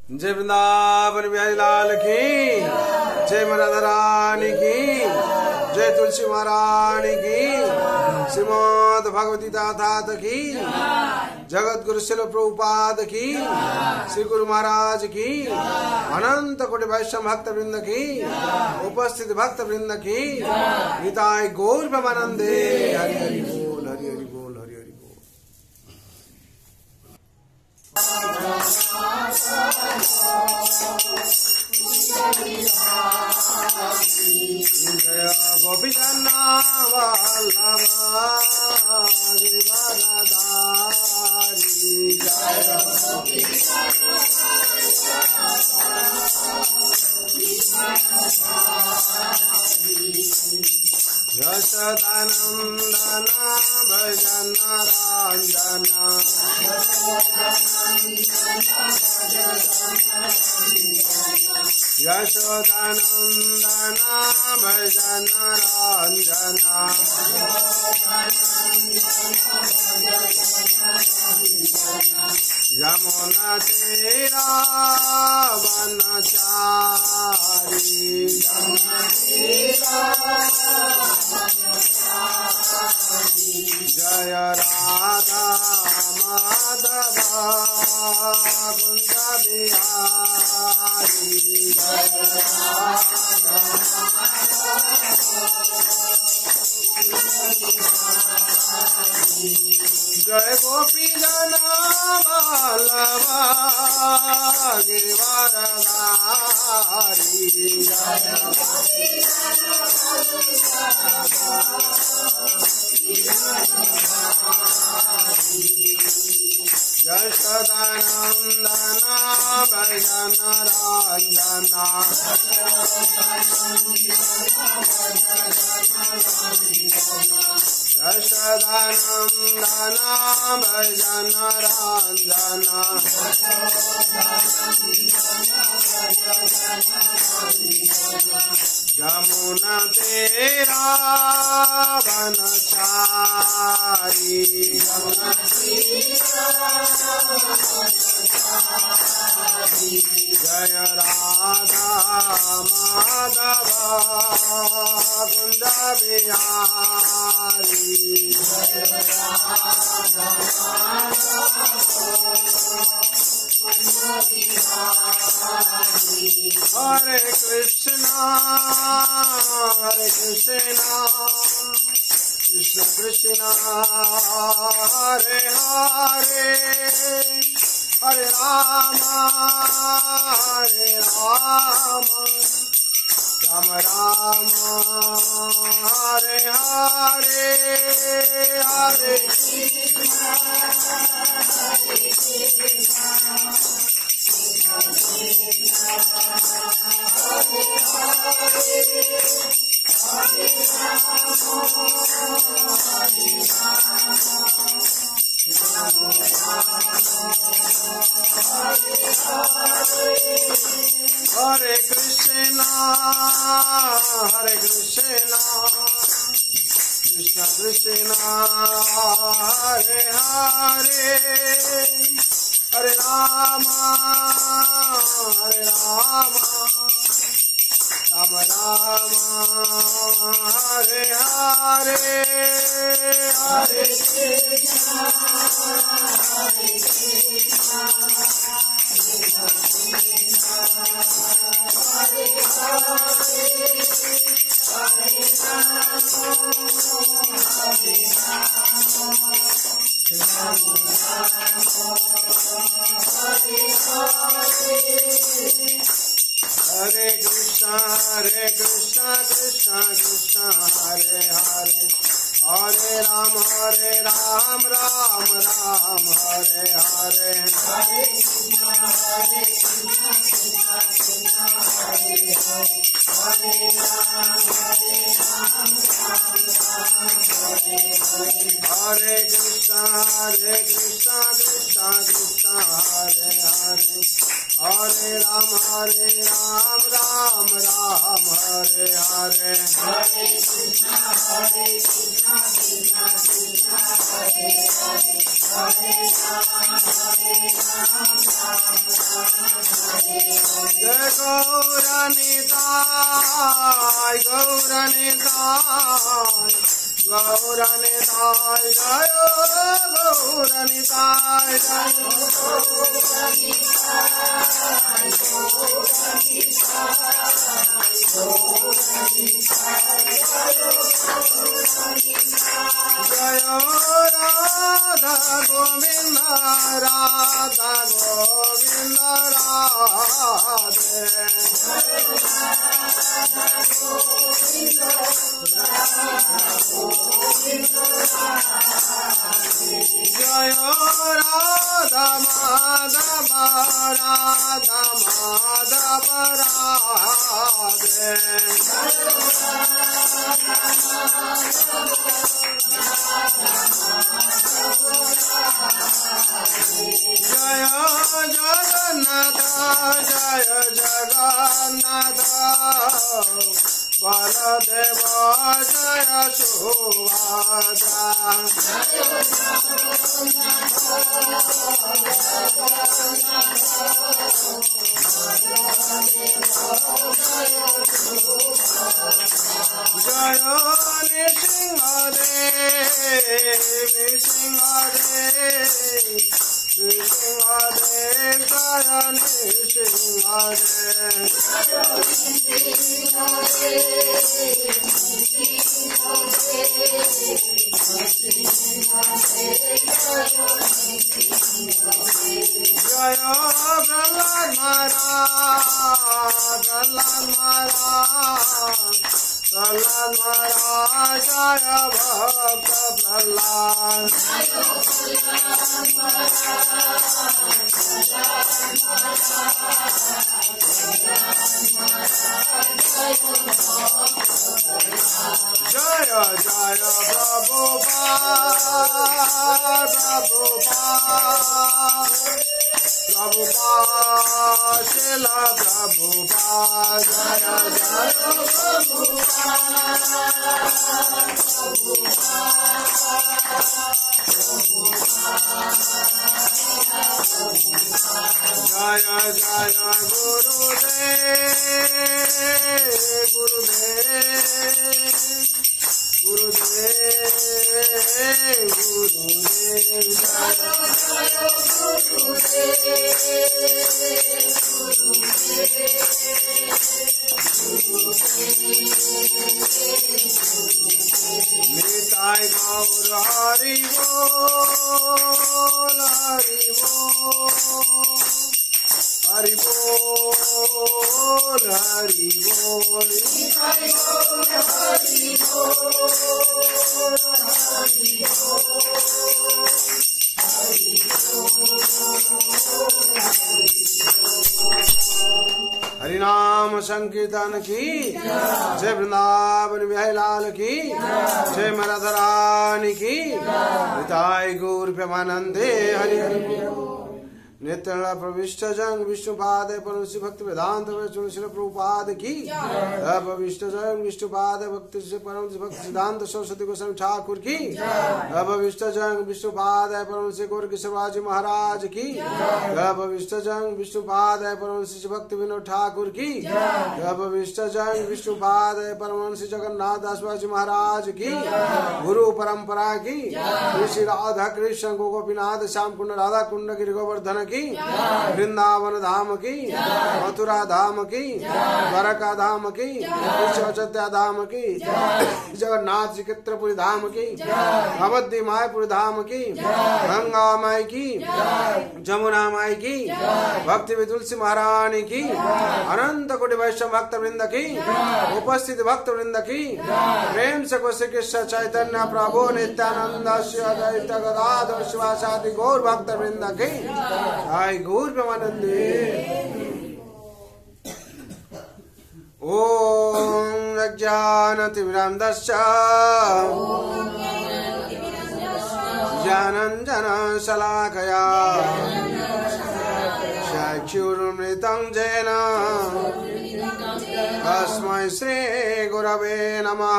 जय वृंदावन बिहारी लाल की, जय राधा रानी की, जय तुलसी महारानी की, श्रीमद् भगवती तात की, जगत गुरु शिल प्रभुपाद की, श्री गुरु महाराज की, अनंत कोटि वैष्णव भक्त वृंद की, उपस्थित भक्त वृंद की, निताय गौर प्रेमानंदे। हरि हरि बोल, हरि हरि बोल, हरि हरि बोल। जय गोपी जन्ना वल्लभा गिरिवरधारी, जय गोपी यशोदानंदना भजन रंजना, यशोदानंदना भजन रंजना, यमुना तेरा वनचारी, जय राधा माधव कुंज बिहारी, जय गोपी जना वल्लभा गिरिवरधारी, यशोदानंदना भजन रंजना, यशोदानंदना भजन रंजना, यमुना तेरा वनचारी, जय राधा माधव कुंज बिहारी, हरे कृष्णा कृष्ण कृष्ण हरे हरे, हरे राम राम राम हरे हरे, हरे हरे कृष्णा कृष्ण कृष्ण हरे हरे, हरे राम राम राम हरे हरे, हरे कृष्णा हरे कृष्णा कृष्णा कृष्णा हरे हरे, हरे राम राम राम हरे हरे, हरे कृष्णा कृष्णा कृष्णा हरे हरे, हरे राम राम हरे हरे, हरे कृष्णा कृष्णा कृष्णा हरे हरे, हरे राम राम हरे हरे, हरे कृष्णा कृष्णा कृष्णा हरे हरे, हरे राम राम हरे Gauranitai, Gauranitai, Gauranitai, Jayo Gauranitai, Jayo Jayo Radha Govinda, Radha Govinda Radhe. Jayo Radha Madhava, Radha Madhava Radhe. Jaya Jagannatha, Jaya Jagannatha, Baladeva, Jaya Subhadra. Jaya Nishingadev, Nishingadev, Nishingadev, Jaya Nishingadev. Jaya Prahlad Maharaj, Prahlad Maharaj, Prahlad Maharaj, Jaya Bhakta Prahlad. Jaya Jaya Prabhupada, Prabhupada, Prabhupada, Srila Prabhupada, Jaya Jaya Jaya Jaya Gurudev, Gurudev, Gurudev, Gurudev, Jaya Jaya Nitai Gaur Hari Bol, Hari Bol, Hari Bol, Hari Bol, Nitai Gaur Hari Bol, Hari Bol. हरिनाम संकीर्तन की जय, वृंदावन बिहारी लाल की जय, राधा रानी की निताई गौर प्रेमानंदे हरि हरि बोल। नित्य प्रविष्ट जंग विष्णुपाद परमश्री भक्त वेदांत श्री प्रभुपाद की अभविष्ट जंग विष्णुपाद भक्ति से परम भक्त सिद्धांत सरस्वती गोस्वामी ठाकुर की अभविष्ट जंग विष्णुपाद परमश्री गौर किशोरराज महाराज की अभविष्ट जंग विष्णुपाद परमश्री भक्ति विनोद ठाकुर की अभविष्ट जंग विष्णुपाद परमश्री जगन्नाथ दास बाबा जी महाराज की गुरु परंपरा की श्री राधा कृष्ण गोपीनाथ श्याम कुंड राधा कुंड गिरि गोवर्धन की वृंदावन धाम की मथुरा धाम की द्वारका धाम की अयोध्या धाम की जगन्नाथ जी चित्रपुरी धाम की अवधि मायपुर धाम की गंगा माई की जमुना माई की भक्ति तुलसी महारानी की अनंत कोटि वैष्णव भक्त वृंद की उपस्थित भक्त वृंद की प्रेम से को श्री कृष्ण चैतन्य प्रभु नित्यानंद श्री अद्वैत गदाधर शिवासादि गौर भक्त वृंद की जय गौर प्रेमानंदे। ओम अज्ञानतिमिरान्धस्य ज्ञानाञ्जनशलाकया चक्षुरुन्मिलितं येन तस्मै श्री गुरवे नमः।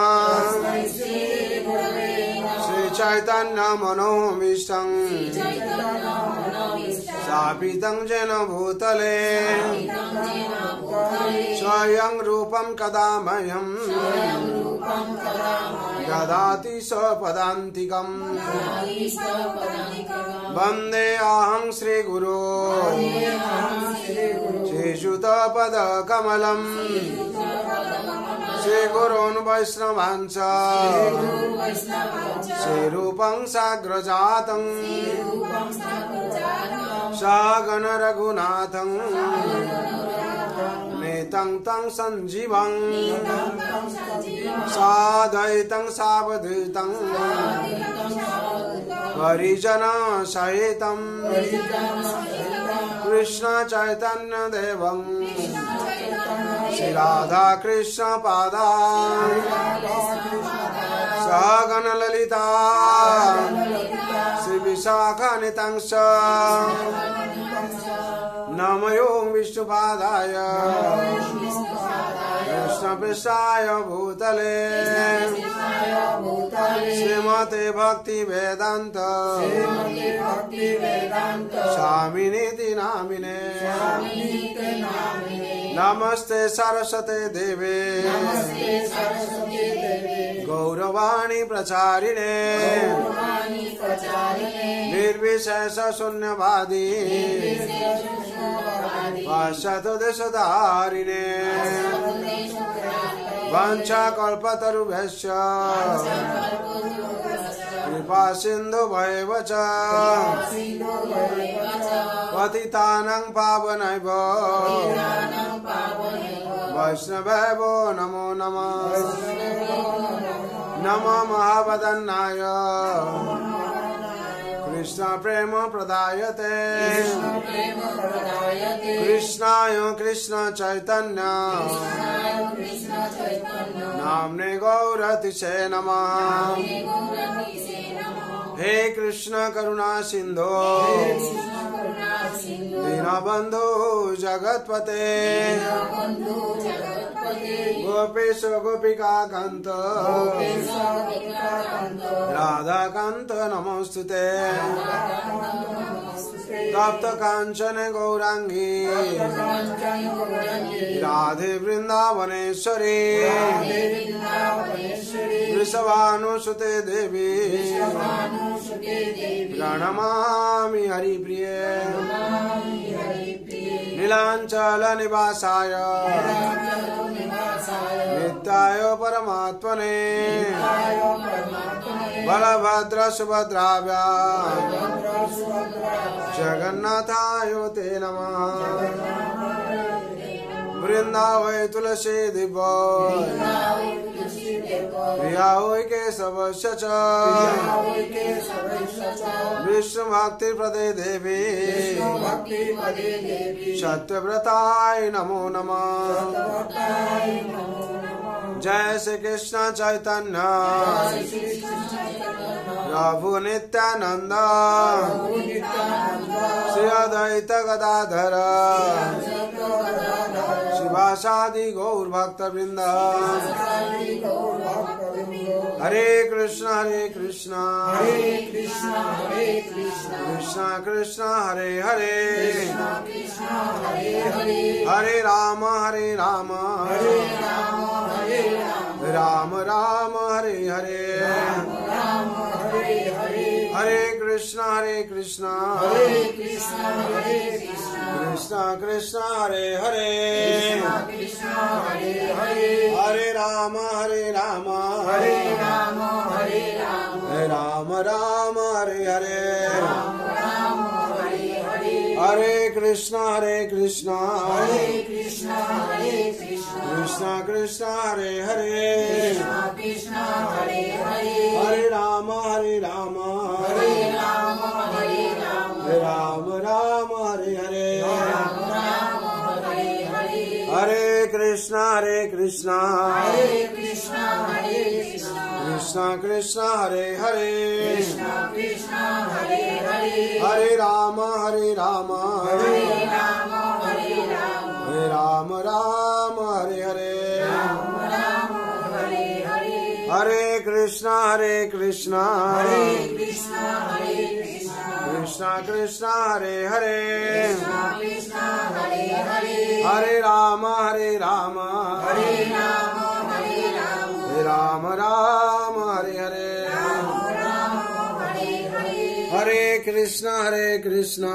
श्री चैतन्य मनोभीष्टं स्थापितं येन भूतले स्वयं रूपं कदा मह्यं ददाति स्वपदान्तिकम् वन्दे अहं श्रीगुरो श्रीयुतपदकमलम् श्रीगुरोन् वैष्णवांश्च श्रीरूपं साग्रजातं सगण रघुनाथं नेतं तं संजीवं साद्वैतं सावधूतं परिजन सहितं कृष्ण चैतन्य देवं श्री राधा कृष्ण पादान् सगण ललिता श्री विशाखान्वितांश्च नमो विष्णुपादाय कृष्णपृष्ठाय भूतले श्रीमते भक्ति वेदांत स्वामिनीति नामिने नमस्ते सरस्वते देवे गौरवाणी प्रचारिणे निर्विशेष शून्यवादी पाश्चात्यदेशधारिणे वाञ्छाकल्पतरुभ्यश्च कृपा सिन्धुभ्येव च पतितानां पावनेभ्यो वैष्णवेभ्यो नमो नमः नमो महावदन्नाय कृष्ण प्रेम प्रदायते कृष्णाय कृष्ण चैतन्य नाम्ने गौरतिशे नमः हे कृष्ण करुणा सिंधो दीनबंधु जगत्पते गोपेश गोपिका कांत राधा कांत नमोस्तुते तप्त कांचन गौरांगी राधे वृंदावनेश्वरी वृषभानुसुते देवी प्रणमामि हरिप्रिये नीलांचल निवासाय नित्याय परमात्मने बलभद्र सुभद्राभ्या जगन्नाथाय ते नमः वृंदावै तुलसी दिव्य प्रिया वै केशवस्य च विष्णु भक्ति प्रदे देवी सत्यव्रताय नमो नमः जय श्री कृष्ण चैतन्य प्रभु नित्यानंद श्री अद्वैत गदाधर शिवासादि गौर भक्त वृंद हरे कृष्ण कृष्ण कृष्ण हरे हरे हरे राम राम राम हरे हरे हरे कृष्ण कृष्ण कृष्ण हरे हरे हरे राम राम राम हरे हरे हरे कृष्ण कृष्ण कृष्ण हरे हरे हरे राम राम राम हरे हरे हरे कृष्ण कृष्ण कृष्ण हरे हरे हरे राम राम राम हरे हरे हरे कृष्ण कृष्ण कृष्ण हरे हरे हरे राम हरे राम हरे राम राम राम हरे हरे हरे कृष्ण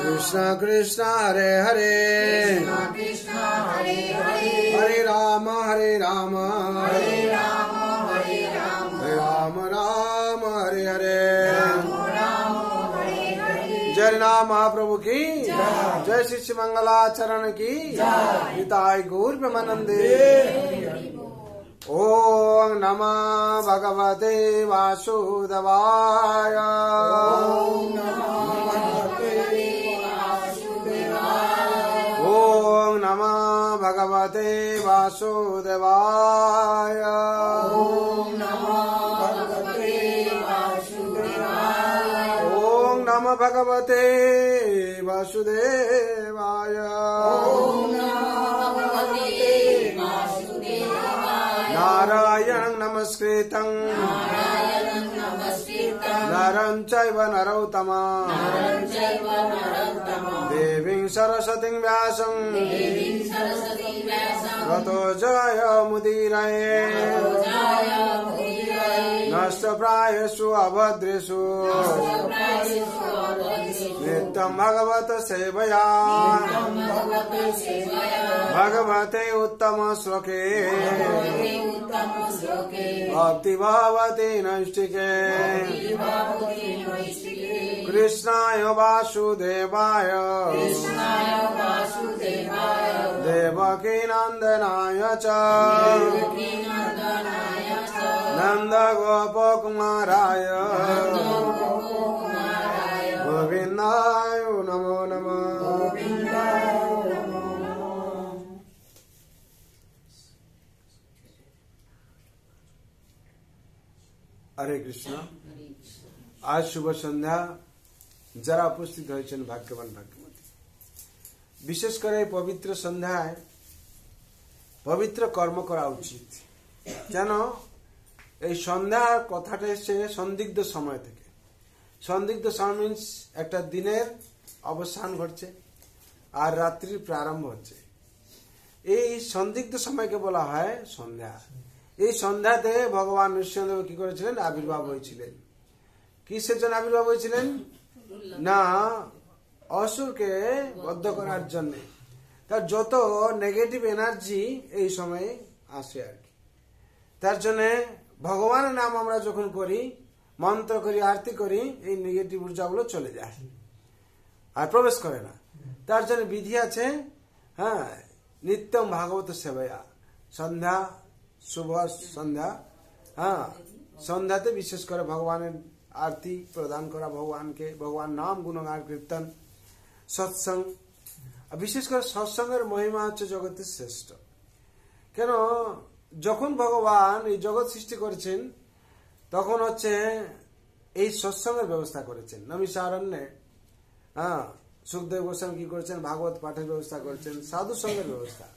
कृष्ण कृष्ण हरे हरे हरे राम राम राम हरे हरे जय नाम महाप्रभु की जय शिष्य मंगलाचरण की हिताय गौर प्रेमानंदे ओम नमः भगवते वासुदेवाय ओम नमः भगवते वासुदेवाय ओम नमः भगवते वासुदेवाय नारायणं नमस्कृतं नरं चैव नरोत्तमं देवीं सरस्वतीं व्यासं ततो जयमुदीरये नष्टप्रायेषु अभद्रेषु नित्यं भगवत सेवया भगवते उत्तम श्लोके भक्ति भवति नैष्टिके कृष्णाय वासुदेवाय देवकी नंदनाय च नंद गोपकुमाराय गोविंदाय नमो नमः हरे कृष्ण आज शुभ सन्ध्या जरा उपस्थित হয়েছেন ভাগ্যবান ভাগ্যবতী বিশেষ করে পবিত্র সন্ধ্যায় পবিত্র কর্ম করা উচিত কেন এই সন্ধ্যার কথাটা এসে সন্দিগ্ধ সময় থেকে সন্দিগ্ধ সময় মিন্স একটা দিনের অবসান ঘটছে আর রাত্রির প্রারম্ভ হচ্ছে এই সন্দিগ্ধ সময়কে বলা হয় সন্ধ্যা এই সন্ধ্যাতে ভগবান নৃসিংহদেব কি করেছিলেন আবির্ভাব হয়েছিলেন কিসের জন্য আবির্ভাব হয়েছিলেন না অসুরকে বদ্ধ করার জন্য তার যত নেগেটিভ এনার্জি এই সময়ে আসে আর কি তার জন্য ভগবানের নাম আমরা যখন করি মন্ত্র করি আরতি করি এই নেগেটিভ ঊর্জাগুলো চলে যায় আর প্রবেশ করে না তার জন্য বিধি আছে হ্যাঁ নিত্যম ভাগবত সেবায়া সন্ধ্যা শুভ সন্ধ্যা হ্যাঁ সন্ধ্যাতে বিশেষ করে ভগবানের आरती प्रदान करा भगवान के भगवान नाम गुणगान कीर्तन सत्संग विशेषकर सत्संगের महिमा হচ্ছে জগতের শ্রেষ্ঠ কেন যখন ভগবান এই জগৎ সৃষ্টি করেছেন তখন হচ্ছে এই সৎসঙ্গের ব্যবস্থা করেছেন নমিসারণ্যে হ্যাঁ সুখদেব গোস্বামী কি করেছেন ভাগবত পাঠের ব্যবস্থা করেছেন সাধু সঙ্গের ব্যবস্থা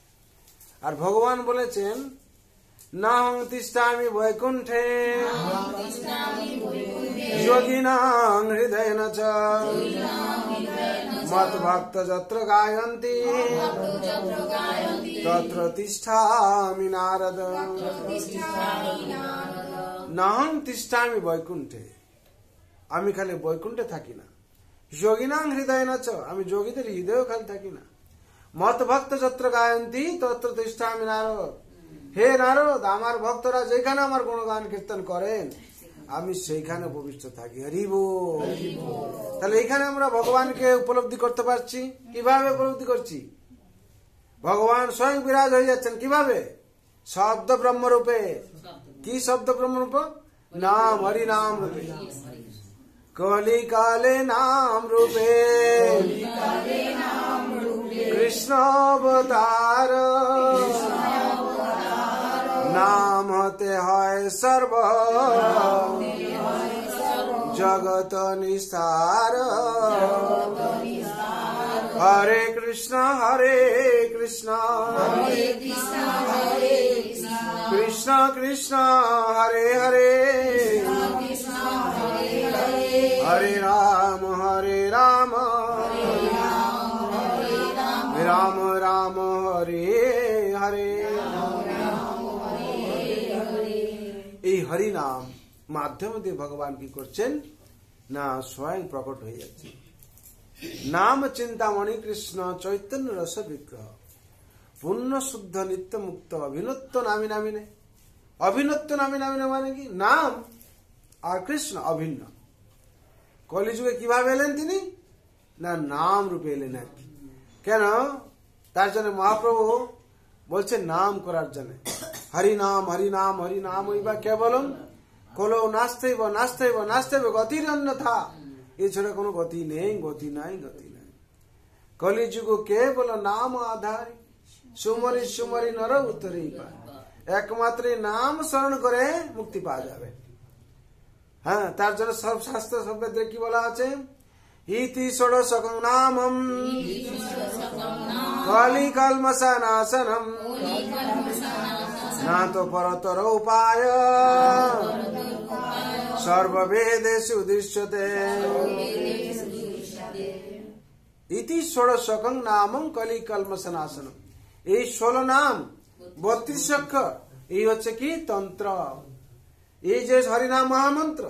আর ভগবান বলেছেন নাহং তিষ্ঠামি বৈকুণ্ঠে যোগিনাং হৃদয়েন চ মত ভক্ত যত্র গায়ন্তি তত্র তিষ্ঠামি নারদ নাহং তিষ্ঠামি বৈকুণ্ঠে আমি খালি বৈকুণ্ঠে থাকি না যোগিনাং হৃদয়েন চ আমি যোগীদের হৃদয়েও খালি থাকি না মত ভক্ত যত্র গায়ন্তি তত্র তিষ্ঠামি নারদ হে নারদ আমার ভক্তরা যেখানে আমার গুণগান কীর্তন করেন আমি সেইখানে উপবিষ্ট থাকি হরি বল তাহলে এখানে আমরা ভগবানকে উপলব্ধি করতে পারছি কিভাবে উপলব্ধি করছি ভগবান স্বয়ং বিরাজ হয়ে যাচ্ছেন কিভাবে শব্দ ব্রহ্ম রূপে কি শব্দ ব্রহ্ম রূপ নাম হরি নাম রূপে কলি কালে নাম রূপে কৃষ্ণ অবতার নাম হতে হয় সর্ব জগত নিস্তার হরে কৃষ্ণ কৃষ্ণ কৃষ্ণ হরে হরে হরে রাম রাম রাম হরে হরে। এই হরি নাম মাধ্যমে দিয়ে ভগবান কি করছেন না স্বয়ং প্রকট হয়ে যাচ্ছে। নাম চিন্তামণি কৃষ্ণ চৈতন্য রস বিগ্রহ পূর্ণ শুদ্ধ নিত্য মুক্ত অভিনত্ব নামি নামিনে। অভিনত্ব নামি নামিনে মানে কি নাম আর কৃষ্ণ অভিন্ন। কলিযুগে কিভাবে এলেন তিনি না নাম রূপে এলেন আর কি। কেন তার জন্য মহাপ্রভু বলছেন নাম করার জন্য হরিনাম হরিনাম হরিনাম হইবা কেবলম কলো নাস্তেইব নাস্তেইব নাস্তেইব গতির অন্যথা। এছাড়া কোনো গতি নেই, গতি নাই, গতি নাই। কলিযুগ কেবল নাম আধারি সুমরি সুমরি নর উত্তরেই পায়। একমাত্র নাম স্মরণ করে মুক্তি পাওয়া যাবে। হ্যাঁ, তার জন্য সব শাস্ত্র শব্দে কি বলা আছে ইতি ষোড়শকং নামম কলি কলমশনাশনম না তো পরতর উপায় সর্ববেদেষু দৃশ্যতে। ইতি ষোড়শকং নামম কলি কলমশনাশনম। এই 16 নাম 32 অক্ষর এই হচ্ছে কি তন্ত্র। এই যে হরিনাম মহামন্ত্র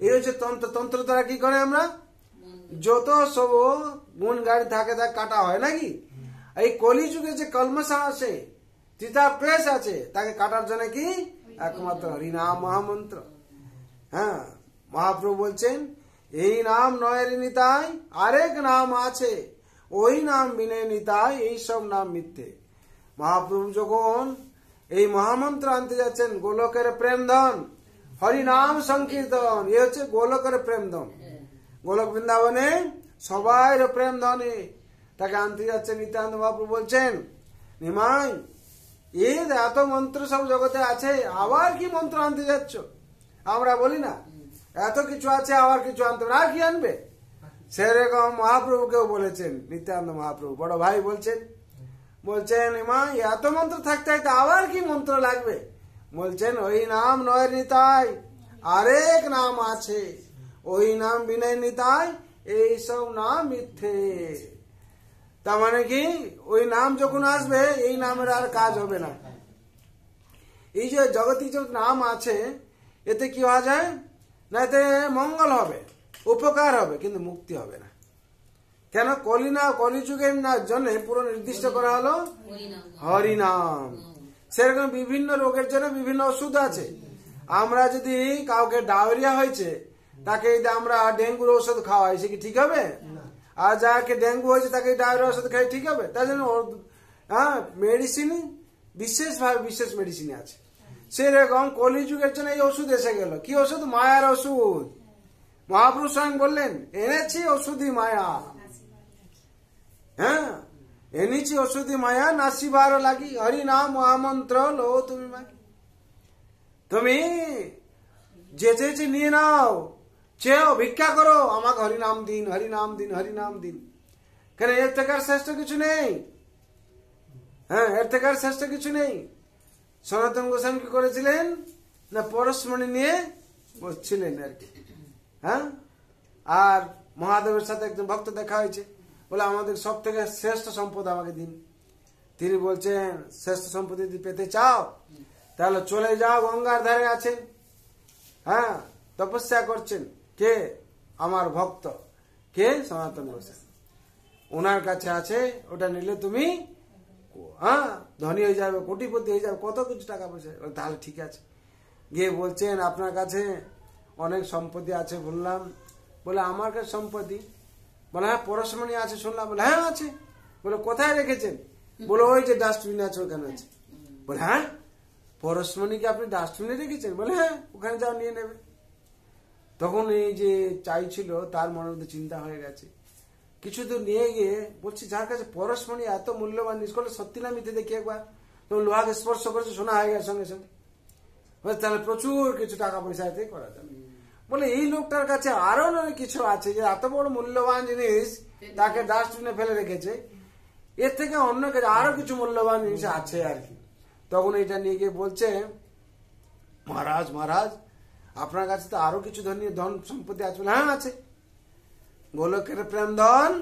এই হচ্ছে তন্ত্র। তন্ত্র দ্বারা কি করে আমরা যত সব গুণ গাড়ি থাকে তা কাটা হয় নাকি। এই কলিযুগে যে কলমশা আছে চিতা ক্লেশ আছে তাকে কাটার জন্য কি একমাত্র হরিনাম মহামন্ত্র। হ্যাঁ, মহাপ্রভু বলছেন এই নাম নয় রে নিতাই আরেক নাম আছে ওই নাম বিনে নিতাই এই সব নাম মিথ্যে। মহাপ্রভু যখন এই মহামন্ত্র আনতে যাচ্ছেন গোলকের প্রেম ধন হরিনাম সংকীর্তন এ হচ্ছে গোলকের প্রেম ধন। গোলক বৃন্দাবনে সবাই প্রেম ধনে তাকে আনতে যাচ্ছেন। নিত্যানন্দ মহাপ্রভু বলছেন নিমাই এত মন্ত্র সব জগতে আছে আবার কি মন্ত্র আনতে যাচ্ছ? আমরা বলি না এত কিছু আছে আবার কিছু আনতে আর কি আনবে? সেরকম মহাপ্রভুকেও বলেছেন নিত্যানন্দ মহাপ্রভু। বড় ভাই বলছেন নিমাই এত মন্ত্র থাকতে থাকতে আবার কি মন্ত্র লাগবে? বলছেন ওই নাম নয় নিতাই আরেক নাম আছে ওই নাম বিনয় নিতাই এই সব নাম মিথ্যে। তার মানে কি ওই নাম যখন আসবে এই নামের আর কাজ হবে না। এই যে জগতি যে নাম আছে এতে কি হওয়া যায় না এতে মঙ্গল হবে উপকার হবে কিন্তু মুক্তি হবে না। কেন কলিযুগের জন্য পুরো নির্দিষ্ট করা হলো হরিনাম। সেরকম বিভিন্ন রোগের জন্য বিভিন্ন ওষুধ আছে। আমরা যদি কাউকে ডায়রিয়া হয়েছে তাকে আমরা ডেঙ্গুর ওষুধ খাওয়াই সে কি ঠিক হবে? আর যাকে ডেঙ্গু হয়েছে তাকে ডায়রিয়া ওষুধ খাই ঠিক হবে? তার জন্য মেডিসিন বিশেষ মেডিসিন আছে। সেরকম কলিযুগের জন্য এই ওষুধ এসে গেল। কি ওষুধ? মায়ার ওষুধ। মহাপুরুষ স্বয়ং বললেন এনেছি ওষুধি মায়া। হ্যাঁ, এনেছি ওষুধি মায়া নাসিবার লাগি হরিনাম মহামন্ত্র লো তুমি মাগি। তুমি যে চেয়েছি নিয়ে নাও, চেয়েও ভিক্ষা করো আমাকে হরিনাম দিন হরিনাম দিন হরিনাম দিন। কেন এর থেকে আর শ্রেষ্ঠ কিছু নেই। হ্যাঁ, এর থেকে আর শ্রেষ্ঠ কিছু নেই। সনাতন গোস্বামী কি করেছিলেন না পরশমণি নিয়ে বসছিলেন আর কি। হ্যাঁ, আর মহাদেবের সাথে একজন ভক্ত দেখা হয়েছে বলে আমাদের সব থেকে শ্রেষ্ঠ সম্পদ আমাকে দিন। তিনি বলছেন শ্রেষ্ঠ সম্পদ যদি পেতে চাও তাহলে চলে যাও গঙ্গার ধারে আছেন। হ্যাঁ, তপস্যা করছেন কে? আমার ভক্ত কে? সনাতন গোস্বামী। ওনার কাছে আছে, ওটা নিলে তুমি ধনী হয়ে যাবে, কোটিপতি হয়ে যাবে, কত কিছু টাকা পয়সা। তাহলে ঠিক আছে। গিয়ে বলছেন আপনার কাছে অনেক সম্পত্তি আছে বললাম। বলে আমার কাছে সম্পত্তি? বলে হ্যাঁ পরশমণি আছে শুনলাম। বলে হ্যাঁ আছে। বলে কোথায় রেখেছেন? বলে ওই যে ডাস্টবিন আছে ওখানে আছে। বলে হ্যাঁ পরশমণিকে আপনি ডাস্টবিনে রেখেছেন? বলে হ্যাঁ, ওখানে যাও নিয়ে নেবে। তখন এই যে চাইছিল তার মনের মধ্যে চিন্তা হয়ে গেছে। কিছু দূর নিয়ে গিয়ে বলছি যার কাছে পরশমণি এত মূল্যবান জিনিস করলে সত্যি না মিথ্যে দেখি একবার। তো লোহাকে স্পর্শ করেছে শোনা হয়ে গেছে সঙ্গে সঙ্গে। তাহলে প্রচুর কিছু টাকা পয়সা এতে করা যাবে। বলে এই লোকটার কাছে আরো কিছু আছে যে এত বড় মূল্যবান জিনিস তাকে ডাস্টবিনে ফেলে রেখেছে, এর থেকে অন্য কাছে আরো কিছু মূল্যবান জিনিস আছে আর কি। তখন এটা নিয়ে গিয়ে বলছে মহারাজ আপনার কাছে তো আরো কিছু ধন সম্পত্তি আছে। বলে হ্যাঁ আছে। গোলকের প্রেম ধন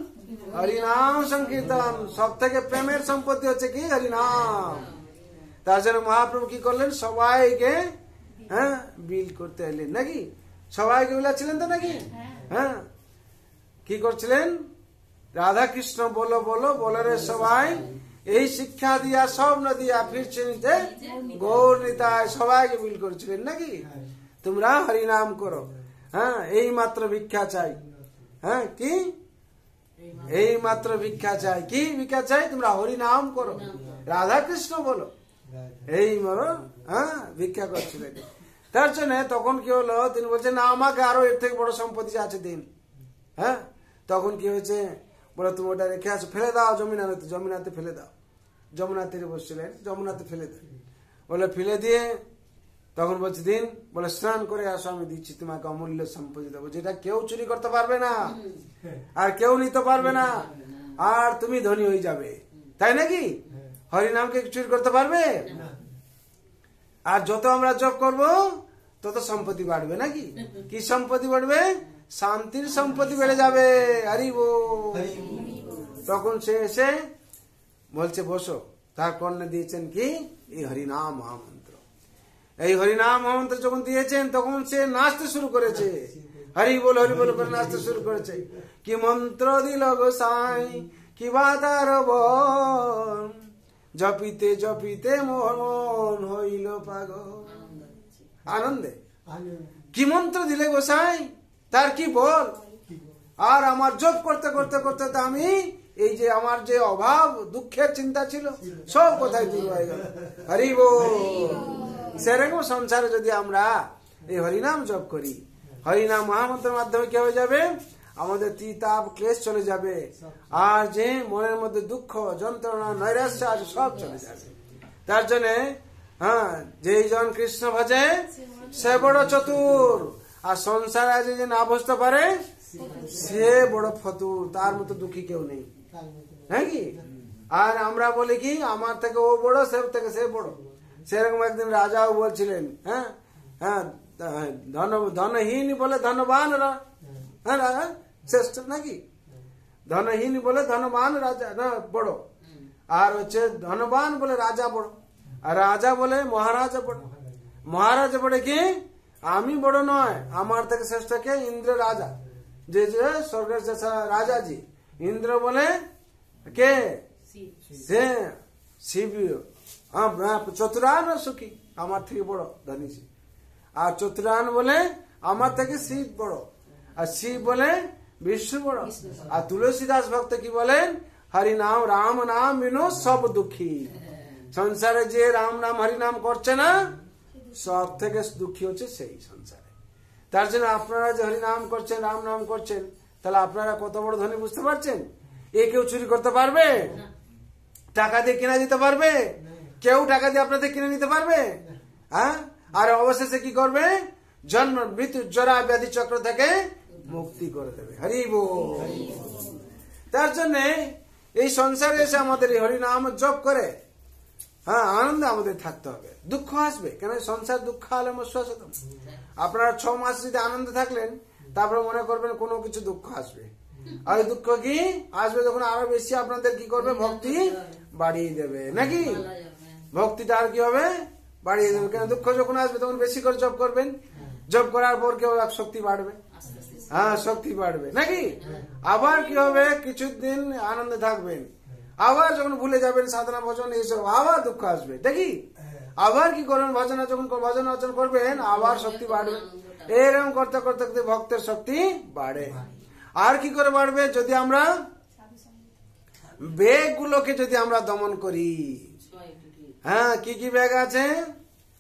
হরিনাম সংকীর্তন। সব থেকে প্রেমের সম্পত্তি হচ্ছে কি? হরিনাম। তার জন্য মহাপ্রভু কি করলেন? সবাইকে বিল করতে এলেন নাকি? সবাইকে বিলাচ্ছিলেন তো নাকি? হ্যাঁ, কি করছিলেন? রাধা কৃষ্ণ বলো বলো বলো রে সবাই, এই শিক্ষা দিয়া সব না দিয়া ফিরছে নিতে গৌর নিতাই, সবাইকে বিল করছিলেন নাকি? তোমরা হরিনাম করো, হ্যাঁ, এই মাত্র ভিক্ষা চাই। হ্যাঁ, কি এই মাত্র ভিক্ষা চাই? কি ভিক্ষা চাই? তোমরা হরিনাম করো, রাধা কৃষ্ণ বলো, এই মরো। হ্যাঁ, ভিক্ষা করছিলেন। তার জন্য তখন কি হলো? তিনি বলছেন না, আমাকে আরো এর থেকে বড় সম্পত্তি আছে দিন। হ্যাঁ, তখন কি হয়েছে? বলে তুমি ওটা রেখে আসো, ফেলে দাও যমুনাতে, যমুনাতে ফেলে দাও। যমুনা তীরে বসছিলেন, যমুনাতে ফেলে দেন। বলে ফেলে দিয়ে তখন বলছে দিন, বলে স্নান করে আসো, আমি দিচ্ছি তোমাকে অমূল্য সম্পত্তি দেবো, যেটা কেউ চুরি করতে পারবে না আর কেউ নিতে পারবে না, আর তুমি ধনী হয়ে যাবে। তাই নাকি? হরিনামকে চুরি করতে পারবে? আর যত আমরা জপ করব তত সম্পত্তি বাড়বে নাকি? কি সম্পত্তি বাড়বে? শান্তির সম্পত্তি বেড়ে যাবে। হরি বল। তখন সে এসে বলছে বসো। তার কর্ণে দিয়েছেন কি? এই হরিনাম মহামন্ত্র। এই হরিনাম মহামন্ত্র যখন দিয়েছেন তখন সে নাচতে শুরু করেছে, হরি বল করে নাচতে শুরু করেছে। কি মন্ত্র দিল গোসাই, কি বাতার বন, জপিতে জপিতে মন হইল পাগল। আনন্দে কি মন্ত্র দিলে গোসাই, তার কি বল। আর আমার জপ করতে করতে করতে আমি এই যে আমার যে অভাব দুঃখের চিন্তা ছিল সব কোথায় দূর হয়ে গেল। হরি বল। সেরকম সংসারে যদি আমরা এই হরিনাম জপ করি, হরিনাম মহামন্ত্রের মাধ্যমে কি হয়ে যাবে? আমাদের তিতাপ ক্লেশ চলে যাবে, আর যে মনের মধ্যে দুঃখ যন্ত্রণা নৈরাশ্য আছে সব চলে যাবে। তার জন্য হ্যাঁ, যেই জন কৃষ্ণ ভজে সে বড় চতুর, আর সংসারে আছে যে না বুঝতে পারে সে বড় ফতুর, তার মতো দুঃখী কেউ নেই নাকি? আর আমরা বলি কি আমার থেকে ও বড়, সে থেকে সে বড়। সেরকম একদিন রাজাও বলছিলেন, হ্যাঁ হ্যাঁ, ধনহীন বলে ধনবানরা, হ্যাঁ রাজা শ্রেষ্ঠ নাকি? ধনহীন বলে ধনবান রাজা না বড়, আর হচ্ছে ধনবান বলে রাজা বড়, আর রাজা বলে মহারাজা বড়। মহারাজা বলে কি আমি বড় নয়, আমার থেকে শ্রেষ্ঠ কে? ইন্দ্র রাজা, যে যে স্বর্গের রাজাজি। ইন্দ্র বলে কে? সে শিব। চতুরান সুখী, আমার থেকে বড় ধনী শিব। আর চতুরান বলে আমার থেকে শিব বড়, আর শিব বলে বিষ্ণু বড়। আর তুলসীদাস ভক্ত কি বলেন? হরি নাম রাম নাম বিনো সব দুঃখী। সংসারে যে রাম নাম হরি নাম করছে না সব থেকে দুঃখী হচ্ছে সেই সংসারে। তার জন্য আপনারা যে হরি নাম করছেন, রাম নাম করছেন, তাহলে আপনারা কত বড় ধনী বুঝতে পারছেন? এ কেউ চুরি করতে পারবে? টাকা দিয়ে কিনা দিতে পারবে? কেউ টাকা দিয়ে আপনাদের কিনে নিতে পারবে? হ্যাঁ, আর অবশেষে কি করবে? জন্ম মৃত্যু জরা ব্যাধি চক্র থেকে মুক্তি করে দেবে। হরি বল। তার জন্য এই সংসারে এসে আমাদের এই হরিনাম জপ করে হ্যাঁ আনন্দে আমাদের থাকতে হবে। দুঃখ আসবে কেন? সংসার দুঃখ হলে মস্বাসত। আপনারা 6 মাস যদি আনন্দে থাকলেন, তারপরে মনে করবেন কোনো কিছু দুঃখ আসবে। আর দুঃখ কি আসবে যখন আরো বেশি আপনাদের কি করবে? ভক্তি বাড়িয়ে দেবে নাকি? ভক্তিটা আর কি হবে? বাড়িয়ে দেবে। কেন? দুঃখ যখন আসবে তখন বেশি করে জপ করবেন, জপ করার পর কেউ শক্তি বাড়বে, হ্যাঁ শক্তি বাড়বে নাকি? আবার কি হবে? কিছুদিন আনন্দে থাকবেন, আবার যখন ভুলে যাবেন সাধনা ভজন এইসব, আবার দুঃখ আসবে দেখি। আবার কি করবেন? ভজন অর্জন করবেন, আবার শক্তি বাড়বে। এরকম করতে করতে ভক্তের শক্তি বাড়ে। আর কি করে বাড়বে? যদি আমরা বেগগুলোকে যদি আমরা দমন করি। হ্যাঁ, কি কি বেগ আছে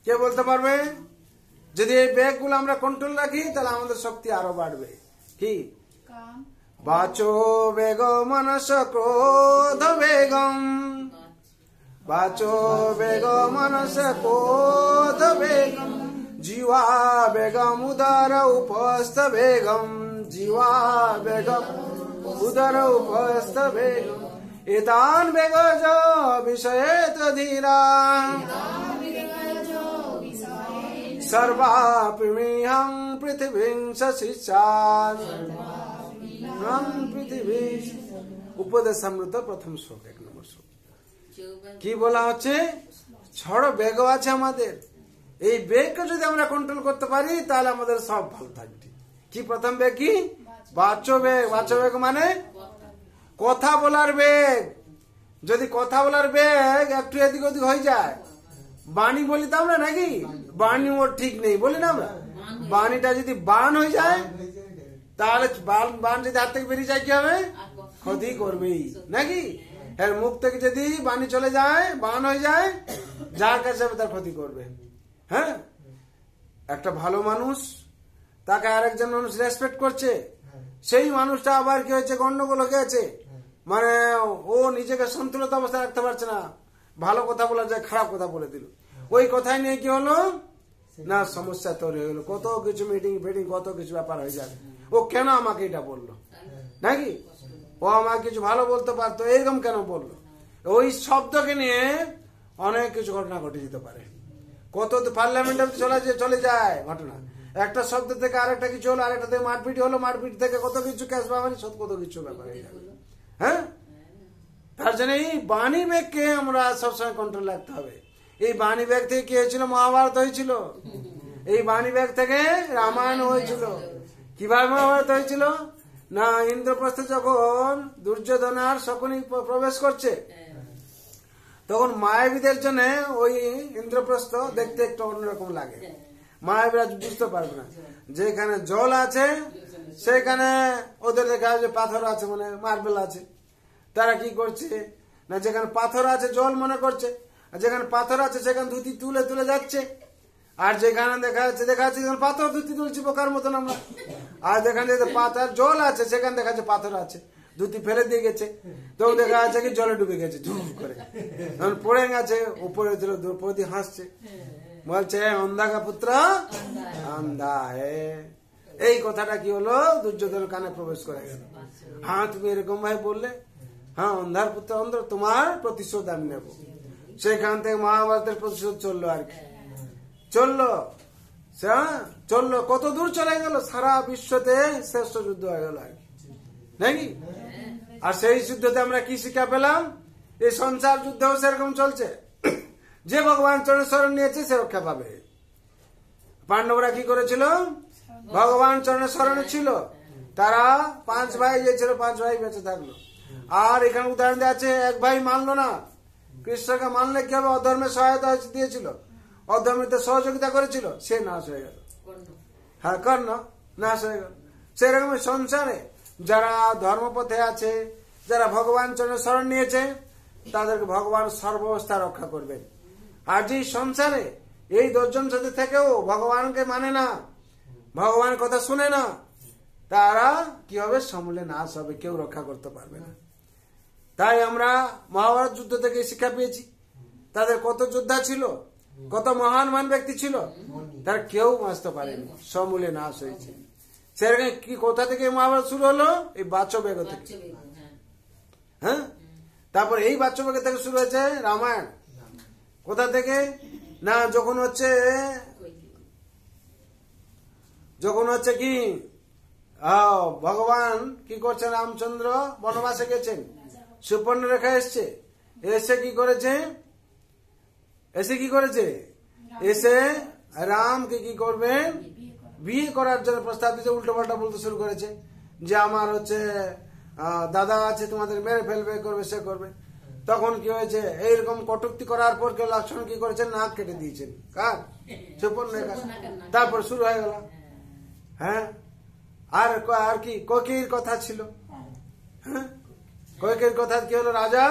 কে বলতে পারবে? যদি এই বেগগুলো আমরা কন্ট্রোল রাখি তাহলে আমাদের শক্তি আরো বাড়বে। কি? বাচো বেগ মনস ক্রোধ বেগম, বাচো বেগ মনস ক্রোধ বেগম, जीवा बेगम उदर उपस्थ बेगम, जीवा बेगम उदर उपस्थ बेगम, एतान बेगज विषयेत धीरा, सर्वापिमिहं पृथिवीं शिष्यान्, পৃথিবী। উপদেশামৃত প্রথম শ্লোক, 1 নম্বর শ্লোক। কি বলা হচ্ছে? ঝড় বেগ আছে আমাদের, এই বেগকে যদি আমরা কন্ট্রোল করতে পারি তাহলে আমাদের সব ভালো থাকবে। কি প্রথম বেগ? কি বাচ্য বেগ। বাচ্য বেগ মানে কথা বলার বেগ। যদি কথা বলার বেগ একটু এদিক ওদিক হয়ে যায়, বাণী বলি তো আমরা নাকি, বাণী ওর ঠিক নেই বলি না আমরা, বাণীটা যদি বান হয়ে যায় তাহলে বান যদি হাত থেকে বেরিয়ে যায় কি হবে? ক্ষতি করবেই নাকি। এর মুখ থেকে যদি বাণী চলে যায়, বান হয়ে যায়, যার কাছে তার ক্ষতি করবে। হ্যাঁ, একটা ভালো মানুষ, তাকে আরেকজন মানুষ রেসপেক্ট করছে, সেই মানুষটা আবার কি হয়েছে? গন্ডগোল হয়ে গেছে, মানে ও নিজেকে সন্তুলিত অবস্থায় রাখতে পারছে না, ভালো কথা বলা যায়, খারাপ কথা বলে দিল, ওই কথাই নিয়ে কি হলো না সমস্যা তৈরি হয়ে গেলো, কত কিছু মিটিং ফিটিং, কত কিছু ব্যাপার হয়ে যাবে। ও কেন আমাকে এটা বললো নাকি, ও আমাকে কিছু ভালো বলতে পারতো, এরকম কেন বললো? ওই শব্দকে নিয়ে অনেক কিছু ঘটনা ঘটে যেতে পারে। কত পার্লামেন্টে চলে যায় ঘটনা, একটা শব্দ থেকে আরেকটা কিছু হলো, আরেকটা থেকে মারপিট হলো, মারপিট থেকে কত কিছু ক্যাশ বাবানি সব কত কিছু ব্যাপার হয়ে যাবে। হ্যাঁ, তার জন্য এই বাণী বেগকে আমরা সবসময় কন্ট্রোল রাখতে হবে। এই বাণী বেগ থেকে কি হয়েছিল? মহাভারত হয়েছিল। এই বাণী বেগ থেকে রামায়ণ হয়েছিল। কিভাবে মহাভারত হয়েছিল? না ইন্দ্রপ্রস্থে যখন দুর্যোধন আর শকুনি প্রবেশ করছে, তখন মায়াবীদের জন্য ওই ইন্দ্রপ্রস্থ দেখতে একটু অন্যরকম লাগে। মায়াবীরা বুঝতে পারবে না, যেখানে জল আছে সেখানে ওদের দেখা যায় পাথর আছে, মানে মার্বেল আছে। তারা কি করছে না, যেখানে পাথর আছে জল মনে করছে, আর যেখানে পাথর আছে সেখানে ধুতি তুলে তুলে যাচ্ছে, আর যেখানে দেখা যাচ্ছে যেখানে পাথর ধুতি তুলছি বোকার মতন আমরা, আর যেখানে পাথর জল আছে সেখানে দেখা যাচ্ছে পাথর আছে, ধুতি ফেলে দিয়ে গেছে, তো দেখা যাচ্ছে কি জলে ডুবে গেছে ধুম করে, পড়ে গেছে, উপরে দিল দ্রৌপদী হাসছে, বলছে অন্ধা কা পুত্র অন্ধা হে। এই কথাটা কি হলো? দুর্যোধন কানে প্রবেশ করে গেল। হ্যাঁ তুমি এরকম ভাই বললে, হ্যাঁ অন্ধার পুত্র অন্ধ, তোমার প্রতিশোধ আমি নেব। সেখান থেকে মহাভারতের প্রতিশোধ চললো আর কি, চললো কত দূর চলে গেল, সারা বিশ্বতে শ্রেষ্ঠ যুদ্ধ হয়ে গেল আর কি নাকি। আর সেই যুদ্ধতে আমরা কি শিক্ষা পেলাম? এই সংসার যুদ্ধেও সেরকম চলছে, যে ভগবান চরণে শরণ নিয়েছে সে রক্ষা পাবে। পাণ্ডবরা কি করেছিল? ভগবান চরণে শরণে ছিল, তারা 5 ভাই গিয়েছিল, 5 ভাই বেঁচে থাকলো। আর এখানে উদাহরণ দেওয়া আছে, এক ভাই মানলো না, কৃষ্ণকে মানলে কি হবে? অধর্মের সহায়তা দিয়েছিল, অধর্মীতে সহযোগিতা করেছিল, সে নাশ হয়ে গেল। হ্যাঁ, কর্ণ নাশ হয়ে গেল। সেরকম সংসারে যারা ধর্মপথে আছে, যারা ভগবান চরণে শরণ নিয়েছে, তাদেরকে ভগবান সর্বাবস্থা রক্ষা করবেন। আর যে সংসারে এই 10 জন সাথে থেকেও ভগবানকে মানে না, ভগবানের কথা শুনে না, তারা কি হবে? সমূলে নাশ হবে, কেউ রক্ষা করতে পারবে না। তাই আমরা মহাভারত যুদ্ধ থেকে শিক্ষা পেয়েছি, তাদের কত যোদ্ধা ছিল, কত মহান ব্যক্তি ছিল, তারা কেউ বাঁচতে পারেনি, সমূলে নাশ হয়েছে। সেরকম কি কোথা থেকে মহাভারত শুরু হলো? এই বাচ্যবেগ থেকে। হ্যাঁ, তারপর এই বাচ্যবেগ থেকে শুরু হয়েছে রামায়ণ। কোথা থেকে না, যখন হচ্ছে কি ভগবান কি করছেন, রামচন্দ্র বনবাসে গেছেন, সুপর্ণরেখা এসছে, এসে কি করেছে, এসে রামকে কি করবেন? বিয়ে করার জন্য প্রস্তাব দিতে উল্টো পাল্টা বলতে শুরু করেছে, যে আমার হচ্ছে দাদা আছে, তোমাদের মেরে ফেলবে, করবে, সে করবে। তখন কি হয়েছে? এইরকম কটূক্তি করার পর কেউ লক্ষ্মণ কি করেছেন? নাক কেটে দিয়েছেন। কার? সুপর্ণরেখা। তারপর শুরু হয়ে গেল। হ্যাঁ, আর কি কইকেয়ীর কথা ছিল। হ্যাঁ, কইকেয়ীর কথা কি হলো? রাজা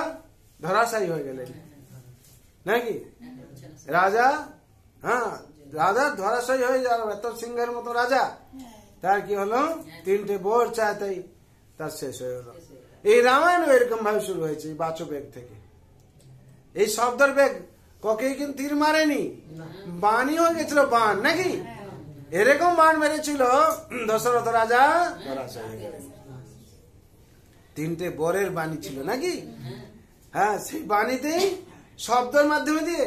ধরাশায়ী হয়ে গেলেন নাকি, রাজা। হ্যাঁ, রাজা ধরাশায়ী হয়ে গেল, এত সিংহের মতো রাজা, তার কি হলো? 3টে বোর চাইতেই তার শেষ হয়ে গেল। এই রামায়ণ এরকম ভাবে শুরু হয়েছে, বাচ্য বেগ থেকে। এই শব্দের বেগ ককেই কিন্তু তীর মারেনি, বাণী হয়ে গেছিল, বাণ নাকি, এরকম বাণ মেরেছিল দশরথ রাজা ধরাশায়ী হয়ে গেলেন। 3টে বরের বাণী ছিল নাকি। হ্যাঁ, সেই বাণীতেই শব্দের মাধ্যমে দিয়ে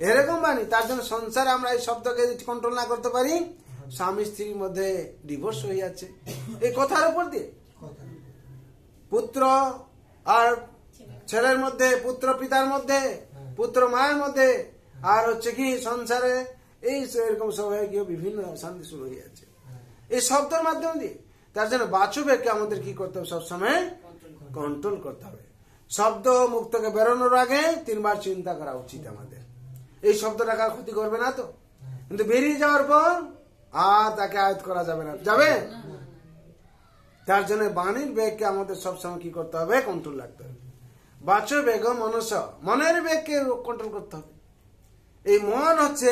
এরকম বাণী। তার জন্য সংসারে আমরা এই শব্দকে কন্ট্রোল না করতে পারি, স্বামী স্ত্রীর মধ্যে ডিভোর্স হয়ে যাচ্ছে এই কথার উপর দিয়ে। পুত্র আর ছেলের মধ্যে, পুত্র পিতার মধ্যে, পুত্র মায়ের মধ্যে, আর হচ্ছে কি সংসারে এই এরকম সব হয়ে গিয়ে বিভিন্ন শান্তি শুরু হয়ে যাচ্ছে এই শব্দের মাধ্যমে দিয়ে। তার জন্য বাচুবেগকে আমাদের কি করতে হবে? সবসময় কন্ট্রোল করতে হবে। শব্দ মুখ থেকে বেরোনোর আগে 3 বার চিন্তা করা উচিত আমাদের, এই শব্দটা কার ক্ষতি করবে না তো। কিন্তু বেরিয়ে যাওয়ার পর আর তাকে আয়ত্ত করা যাবে না, যাবে। তার জন্য বাণীর বেগকে আমাদের সবসময় কি করতে হবে? কন্ট্রোল রাখতে হবে। বাচো বেগ মনস, মনের বেগকে কন্ট্রোল করতে হবে। এই মন হচ্ছে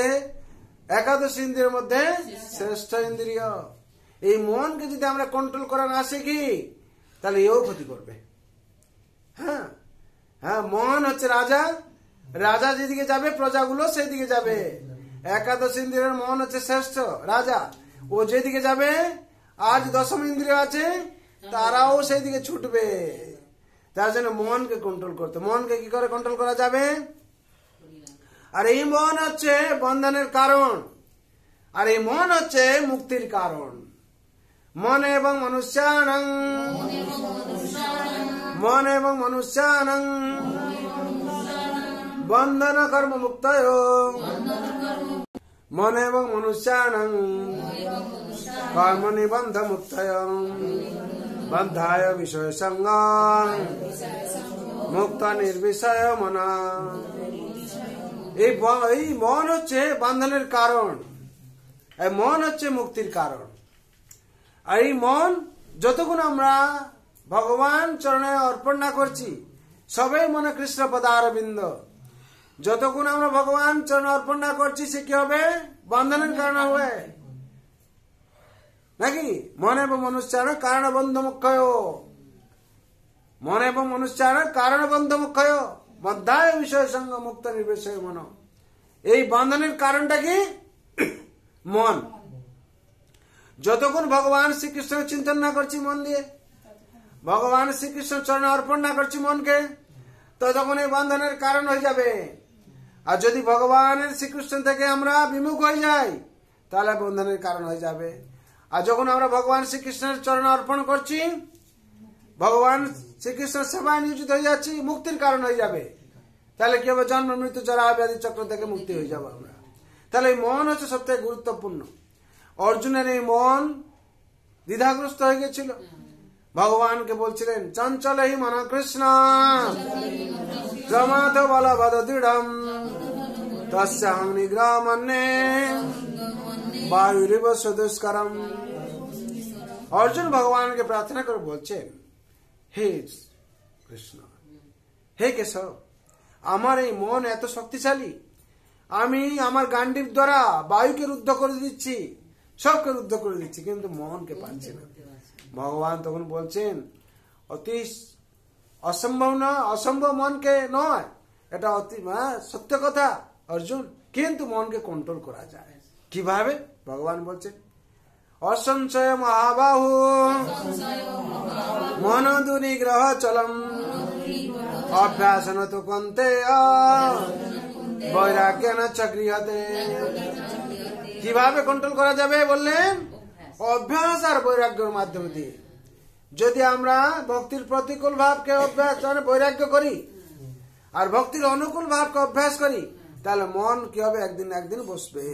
একাদশ ইন্দ্রিয়ের মধ্যে শ্রেষ্ঠ ইন্দ্রিয়। এই মনকে যদি আমরা কন্ট্রোল করা না শিখি তাহলে এও ক্ষতি করবে। হ্যাঁ হ্যাঁ, মন হচ্ছে রাজা, রাজা যেদিকে যাবে প্রজাগুলো সেই দিকে যাবে। একাদশ ইন্দ্রিয়ের মন হচ্ছে শ্রেষ্ঠ রাজা, ও যেদিকে যাবে, আজ দশম ইন্দ্রিয় আছে তারাও সেই দিকে ছুটবে। তার জন্য মনকে কন্ট্রোল করতে, মনকে কি করে কন্ট্রোল করা যাবে? আর এই মন হচ্ছে বন্ধনের কারণ, আর এই মন হচ্ছে মুক্তির কারণ। মন এবং মনুষ্যানং, মন এবং মনুষ্যানং বন্ধন কর্ম মুক্তয়, মন এবং মনুষ্যানং কর্ম নিবন্ধ মুক্তয়, বন্ধায় বিষয় সঙ্গ মুক্ত নির্বিষয় মনা। এই মন হচ্ছে বন্ধনের কারণ, এই মন হচ্ছে মুক্তির কারণ। এই মন যতক্ষণ আমরা ভগবান চরণে অর্পণ না করছি, সবাই মনে কৃষ্ণ পদারবিন্দ, যতক্ষণ আমরা ভগবান চরণে অর্পণ না করছি সে কি হবে? বন্ধনের কারণ হবে নাকি? মন এবং মনুষ্যান কারণ বন্ধ মুখ্য, মন এবং মনুষ্যান কারণ বন্ধ মুখ্য, বদ্ধায় বিষয় সঙ্গ মুক্ত নির্বিষয় মন। এই বন্ধনের কারণটা কি? মন। যতক্ষণ ভগবান শ্রীকৃষ্ণ চিন্তন না করছি মন দিয়ে, ভগবান শ্রীকৃষ্ণ চরণে অর্পণ না করছি মনকে, ততক্ষণ এই বন্ধনের কারণ হয়ে যাবে। আর যদি ভগবানের শ্রীকৃষ্ণ থেকে আমরা বিমুখ হয়ে যাই তাহলে বন্ধনের কারণ হয়ে যাবে। আর যখন আমরা ভগবান শ্রীকৃষ্ণের চরণে অর্পণ করছি, ভগবান শ্রীকৃষ্ণের সেবায় নিয়োজিত হয়ে যাচ্ছি, মুক্তির কারণ হয়ে যাবে। তাহলে কি হবে? জন্ম মৃত্যু জরা ব্যাধি চক্র থেকে মুক্তি হয়ে যাবো আমরা। তাহলে এই মন হচ্ছে সবথেকে গুরুত্বপূর্ণ। অর্জুনের এই মন দ্বিধাগ্রস্ত হয়ে গেছিল, ভগবানকে বলছিলেন চঞ্চল হি মন কৃষ্ণ প্রমাদ বলবদ দৃঢ়ম তস্যাহং নিগ্রহ মন্যে বায়ুরিব সুদুষ্করম। অর্জুন ভগবানকে প্রার্থনা করে বলছেন, হে কৃষ্ণ, হে কেশব, আমার এই মন এত শক্তিশালী, আমি আমার গান্ডীব দ্বারা বায়ুকে রুদ্ধ করে দিচ্ছি, সবকে রুদ্ধ করে দিচ্ছি, কিন্তু মনকে পাচ্ছি না। ভগবান তখন বলছেন, অতি অসম্ভব না, অসম্ভব মনকে নয়, এটা অতি সত্য কথা অর্জুন, কিন্তু মনকে কন্ট্রোল করা যায় কিভাবে? ভগবান বলছেন, অসংশয় মহাবাহু মন দুনিগ্রহ চলম অভ্যাসন তো কন্তে বৈরাগ্য না চক্রিয়তে। কিভাবে কন্ট্রোল করা যাবে বললেন? অভ্যাস আর বৈরাগ্যের মাধ্যমে দিয়ে। যদি আমরা ভক্তির প্রতিকূল ভাবকে অভ্যাস বৈরাগ্য করি আর ভক্তির অনুকূল ভাবকে অভ্যাস করি, তাহলে মন কি হবে? একদিন একদিন বসবে,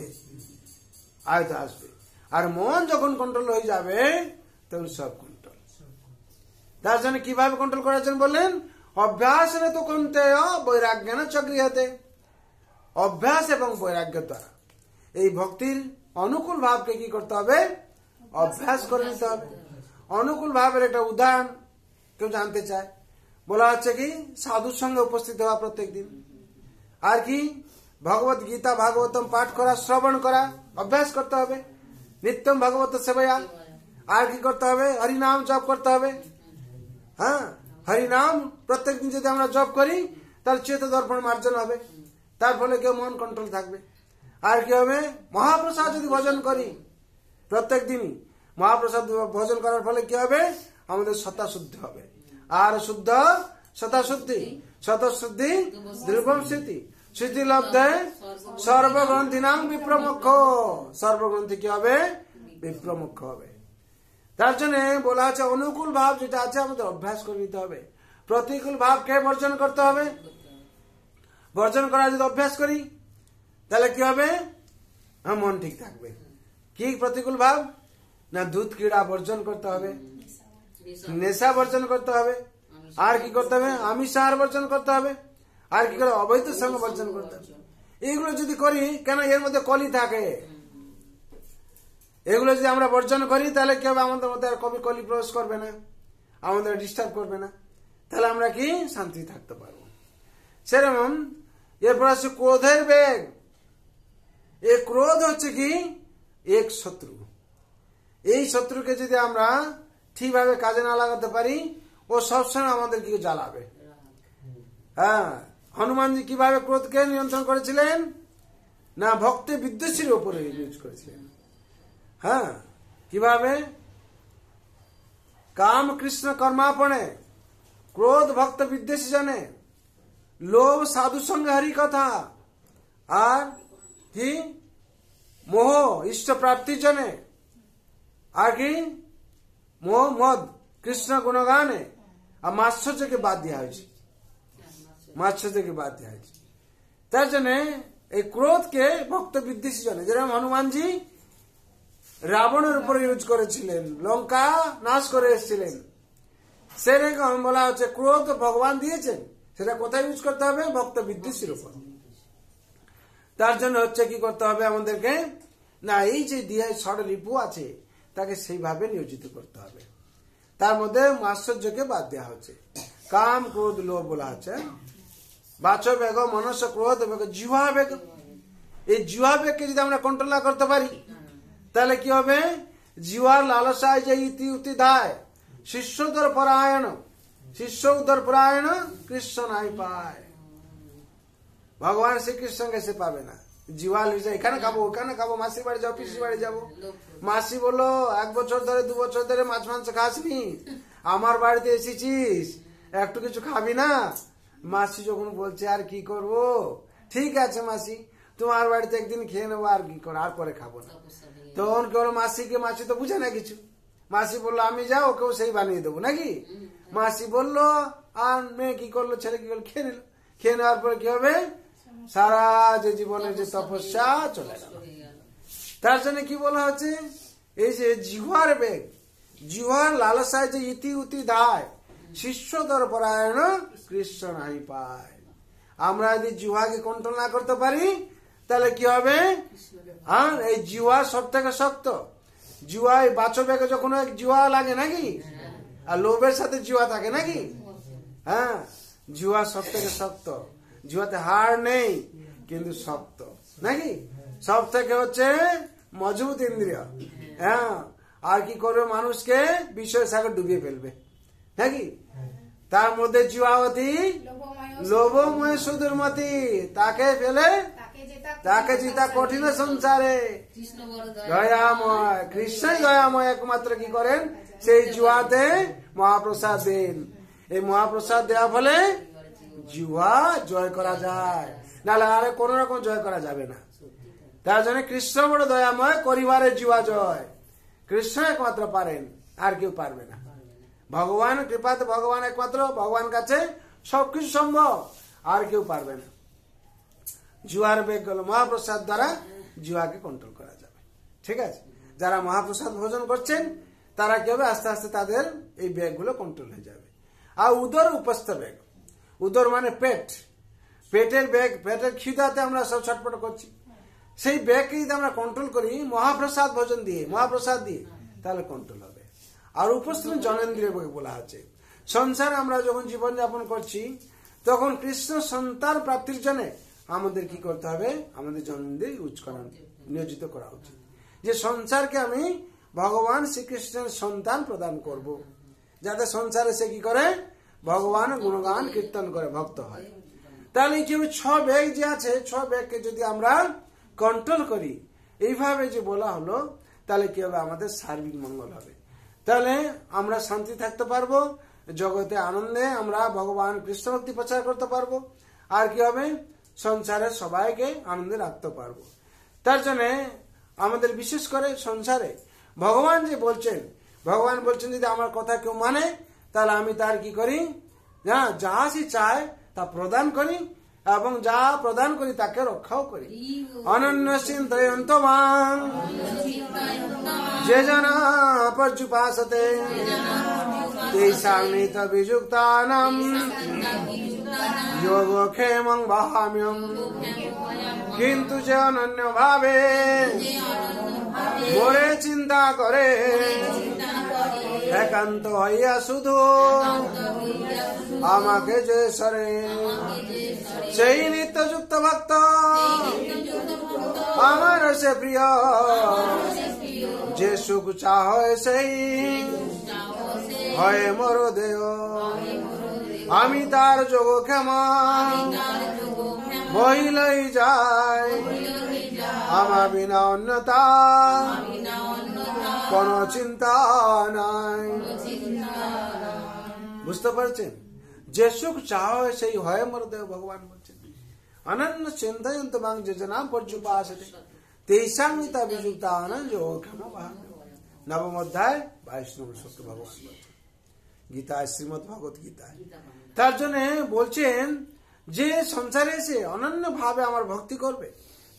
আয়ত আসবে। আর মন যখন কন্ট্রোল হয়ে যাবে তখন সব কন্ট্রোল। তার জন্য কিভাবে কন্ট্রোল করার জন্য বললেন, অভ্যাস তো কমতে বৈরাগ্য না চক্রিয়তে। অভ্যাস এবং বৈরাগ্য দ্বারা এই ভক্তির অনুকূল ভাবকে কি করতে হবে? অভ্যাস করে নিতে হবে। অনুকূল ভাবের একটা উদাহরণ কেউ জানতে চায়, বলা হচ্ছে কি সাধুর সঙ্গে উপস্থিত হওয়া প্রত্যেক দিন, আর কি ভগবত গীতা ভাগবতম পাঠ করা, শ্রবণ করা, অভ্যাস করতে হবে। নিত্যম ভগবত সেবয়া, আর কি করতে হবে? হরিনাম জপ করতে হবে। হ্যাঁ, হরিনাম প্রত্যেক দিন যদি আমরা জপ করি তাহলে চেত দর্পণ মার্জন হবে, তার ফলে কেউ মন কন্ট্রোল থাকবে। আর কি হবে? মহাপ্রসাদ যদি ভোজন করি প্রত্যেক দিনই, মহাপ্রসাদ ভোজন করার ফলে কি হবে? আমাদের সত্তা শুদ্ধ হবে। আর শুদ্ধ সত্তা শুদ্ধি, শতশুদ্ধি ধ্রুবম স্মৃতি, স্মৃতি লব্ধে সর্বগ্রন্থি নাম বিপ্রমুখ। সর্বগ্রন্থি কি হবে? বিপ্রমুখ হবে। তার জন্য বলা আছে অনুকূল ভাব যেটা আছে আমাদের অভ্যাস করে নিতে হবে। প্রতিকূল ভাবকে বর্জন করতে হবে। বর্জন করা যদি অভ্যাস করি তাহলে কি হবে? মন ঠিক থাকবে। কি প্রতিকূল ভাব? না দুধ ক্রীড়া বর্জন করতে হবে, নেশা বর্জন করতে হবে, আর কি করতে হবে? আমিষ আহার বর্জন করতে হবে, আর কি করে? অবৈধ সঙ্গ বর্জন করতে হবে। এইগুলো যদি করি, কেন এর মধ্যে কলি থাকে, এগুলো যদি আমরা বর্জন করি তাহলে কি হবে? আমাদের মধ্যে আর কবি কলি প্রবেশ করবে না, আমাদের ডিস্টার্ব করবে না, তাহলে আমরা কি শান্তি থাকতে পারবো। সেরকম এরপর আছে ক্রোধের বেগ। এই ক্রোধ হচ্ছে কি এক শত্রু। এই শত্রুকে যদি আমরা ঠিকভাবে কাজে না লাগাতে পারি, ও সবসময় আমাদের কি জ্বালাবে। হ্যাঁ, হনুমানজি কিভাবে ক্রোধকে নিয়ন্ত্রণ করেছিলেন? না ভক্তে বিদ্বেষীর উপরে ইউজ করেছিলেন। হ্যাঁ, কিভাবে? কাম কৃষ্ণ কর্মাপণে, ক্রোধ ভক্ত বিদ্বেষী জনে, লোভ সাধু সঙ্গে হরি কথা, আর কি মোহ ইষ্ট প্রাপ্তির জনে, আর কি মোহ মদ কৃষ্ণ গুণগানে। আর মাৎসর্যকে বাদ দেওয়া হয়েছে, মাৎসর্যকে বাদ দেওয়া হয়েছে। তার জন্য এই ক্রোধকে ভক্ত বিদ্বেষী জনে, যেরকম হনুমানজি রাবণের উপরে ইউজ করেছিলেন, লঙ্কা নাশ করে এসেছিলেন, সেরকম বলা হচ্ছে ক্রোধ ভগবান দিয়েছেন, সেটা কোথায় ইউজ করতে হবে? ভক্ত বিদ্বেষীর উপর। তার জন্য হচ্ছে কি করতে হবে আমাদেরকে? না এই যে দিহায় ষড় রিপু আছে তাকে সেইভাবে নিয়োজিত করতে হবে। তার মধ্যে মাৎসর্যকে বাদ দেওয়া হচ্ছে। কাম ক্রোধ লোভ বলা হচ্ছে। বাচো বেগ মনস ক্রোধ বেগ জিহ্বা বেগ। এই জিহ্বা বেগকে যদি আমরা কন্ট্রোল না করতে পারি তাহলে কি হবে? জিহ্বার লালসায় যে ইতি উতি ধায় শিষ্যোদর পরায়ণ, শিষ্য উদর পরায়ণ কৃষ্ণ নাই পায়। ভগবান শ্রীকৃষ্ণকে সে পাবে না। জিহ্বা লিজা এখানে খাবো, ওখানে খাবো, মাসির বাড়ি যাবো, পিসির বাড়ি যাবো। মাসি বললো 1 বছর ধরে 2 বছর ধরে মাছ মাংস খাসনি, আমার বাড়িতে এসেছিস, একটু কিছু খাবি না? মাসি যখন বলছে আর কি করব, ঠিক আছে মাসি তোমার বাড়িতে একদিন খেয়ে নেবো, আর কি করো, আর পরে খাবো না। তখন কি হলো? মাসিকে, মাসি তো বুঝে না কিছু, মাসি বললো আমি যাও, ওকেও সেই বানিয়ে দেবো নাকি। মাসি বললো, আর মেয়ে কি করলো, ছেলে কি করলো, খেয়ে নিল। খেয়ে নেওয়ার পরে কি হবে? সারা যে জীবনের যে তপস্যা চলে গেল। তার জন্য কি বলা হচ্ছে? এই যে জিহ্বার বেগ, জিহ্বার লালসায় যে ইতি উতি ধায় শিষ্যদর পরায়ণ কৃষ্ণ নাই পায়। আমরা যদি জিহ্বাকে কন্ট্রোল না করতে পারি তাহলে কি হবে? হ্যাঁ, এই জিহ্বা সব থেকে শক্ত। জিহ্বায় বাচো বেগে যখন এক জিহ্বা লাগে নাকি, আর লোভের সাথে জিহ্বা থাকে নাকি। হ্যাঁ, জিহ্বা সব থেকে শক্ত। জিহ্বাতে হাড় নেই কিন্তু শক্ত নাকি। সব থেকে হচ্ছে মজবুত ইন্দ্রিয়। হ্যাঁ, আর কি করবে? মানুষকে বিষয় সাগর ডুবিয়ে ফেলবে নাকি। তার মধ্যে জিহ্বাবতী লোভময় সুদূরমতি, তাকে ফেলে তাকে জিতা কঠিন সংসারে। দয়াময় কৃষ্ণই দয়াময় একমাত্র কি করেন? সেই জিহ্বাতে মহাপ্রসাদ দেন। এই মহাপ্রসাদ দেওয়া ফলে জিহ্বা জয় করা যায়, নাহলে আরে কোন রকম জয় করা যাবে না। তার জন্য কৃষ্ণ বড় দয়াময়, করিবারের জিহ্বা জয় কৃষ্ণ একমাত্র পারেন, আর কেউ পারবে না। ভগবান কৃপাতে ভগবান একমাত্র, ভগবান কাছে সবকিছু সম্ভব, আর কেউ পারবে না। জিহ্বার বেগ গেল মহাপ্রসাদ দ্বারা জিহ্বাকে কন্ট্রোল করা যাবে। ঠিক আছে, যারা মহাপ্রসাদ ভোজন করছেন তারা কি হবে? আস্তে আস্তে তাদের এই বেগগুলো কন্ট্রোল হয়ে যাবে। আর উদর উপস্থ বেগ, উদর মানে পেট, পেটের বেগ, পেটের খিদাতে আমরা সব ছটপট করছি, সেই বেগকে যদি আমরা কন্ট্রোল করি মহাপ্রসাদ ভোজন দিয়ে, মহাপ্রসাদ দিয়ে, তাহলে কন্ট্রোল হবে। আর উপস্থিত জনেন্দ্রিয় বলা আছে। সংসারে আমরা যখন জীবনযাপন করছি তখন কৃষ্ণ সন্তান প্রাপ্তির জন্য আমাদের কি করতে হবে? আমাদের জনেন্দ্রিয় ইউজ করা, নিয়োজিত করা উচিত, যে সংসারকে আমি ভগবান শ্রীকৃষ্ণের সন্তান প্রদান করব, যাতে সংসারে সে কি করে? ভগবান গুণগান কীর্তন করে ভক্ত হয়। তাহলে কি হবে? 6 বেগ যে আছে, 6 বেগকে যদি আমরা কন্ট্রোল করি এইভাবে যে বলা হলো, তাহলে কি হবে? আমাদের সার্বিক মঙ্গল হবে। তাহলে আমরা শান্তি থাকতে পারবো, জগতে আনন্দে আমরা ভগবান কৃষ্ণ ভক্তি প্রচার করতে পারবো, আর কি হবে? সংসারের সবাইকে আনন্দে রাখতে পারবো। তার জন্য আমাদের বিশেষ করে সংসারে ভগবান যে বলছেন ভগবান বলছেন যদি আমার কথা কেউ মানে তাহলে আমি তার কি করি, যা সে চায় তা প্রদান করি এবং যা প্রদান করি তাকে রক্ষাও করি। অনন্য চিন্তয়ন্ত মাং যে জনা পর্যুপাসতে তেষাং নিত বিযুক্তানাম যোগক্ষেমং বহাম্যহম। কিন্তু যে অনন্য ভাবে মোরে চিন্তা করে একান্ত হইয়া শুধু আমাকে যে সরে, সেই নিত্যযুক্ত ভক্ত আমার সে প্রিয়। যে সুখ চাহে সেই হয় মোর দেহ, আমি তার যোগক্ষেমা বহিলই যায়। আমার বিনা অন্যতা কোন চিন্তা নাই। বুঝতে পারছেন? যে সুখ চাও সেই হয় মোর দেহ, ভগবান বলছেন। অনন্য চিন্তয়ন্ত মাং যে জনা পর্যুপাসতে তেষাং নিত বিযুক্তানাম যোগক্ষেমং বহাম্যহম। নবম অধ্যায় 22 নম্বর শ্লোকে ভগবান বলছেন, গীতায়, শ্রীমদ ভগবত গীতায়। তার জন্য বলছেন যে সংসারে এসে অনন্য ভাবে আমার ভক্তি করবে,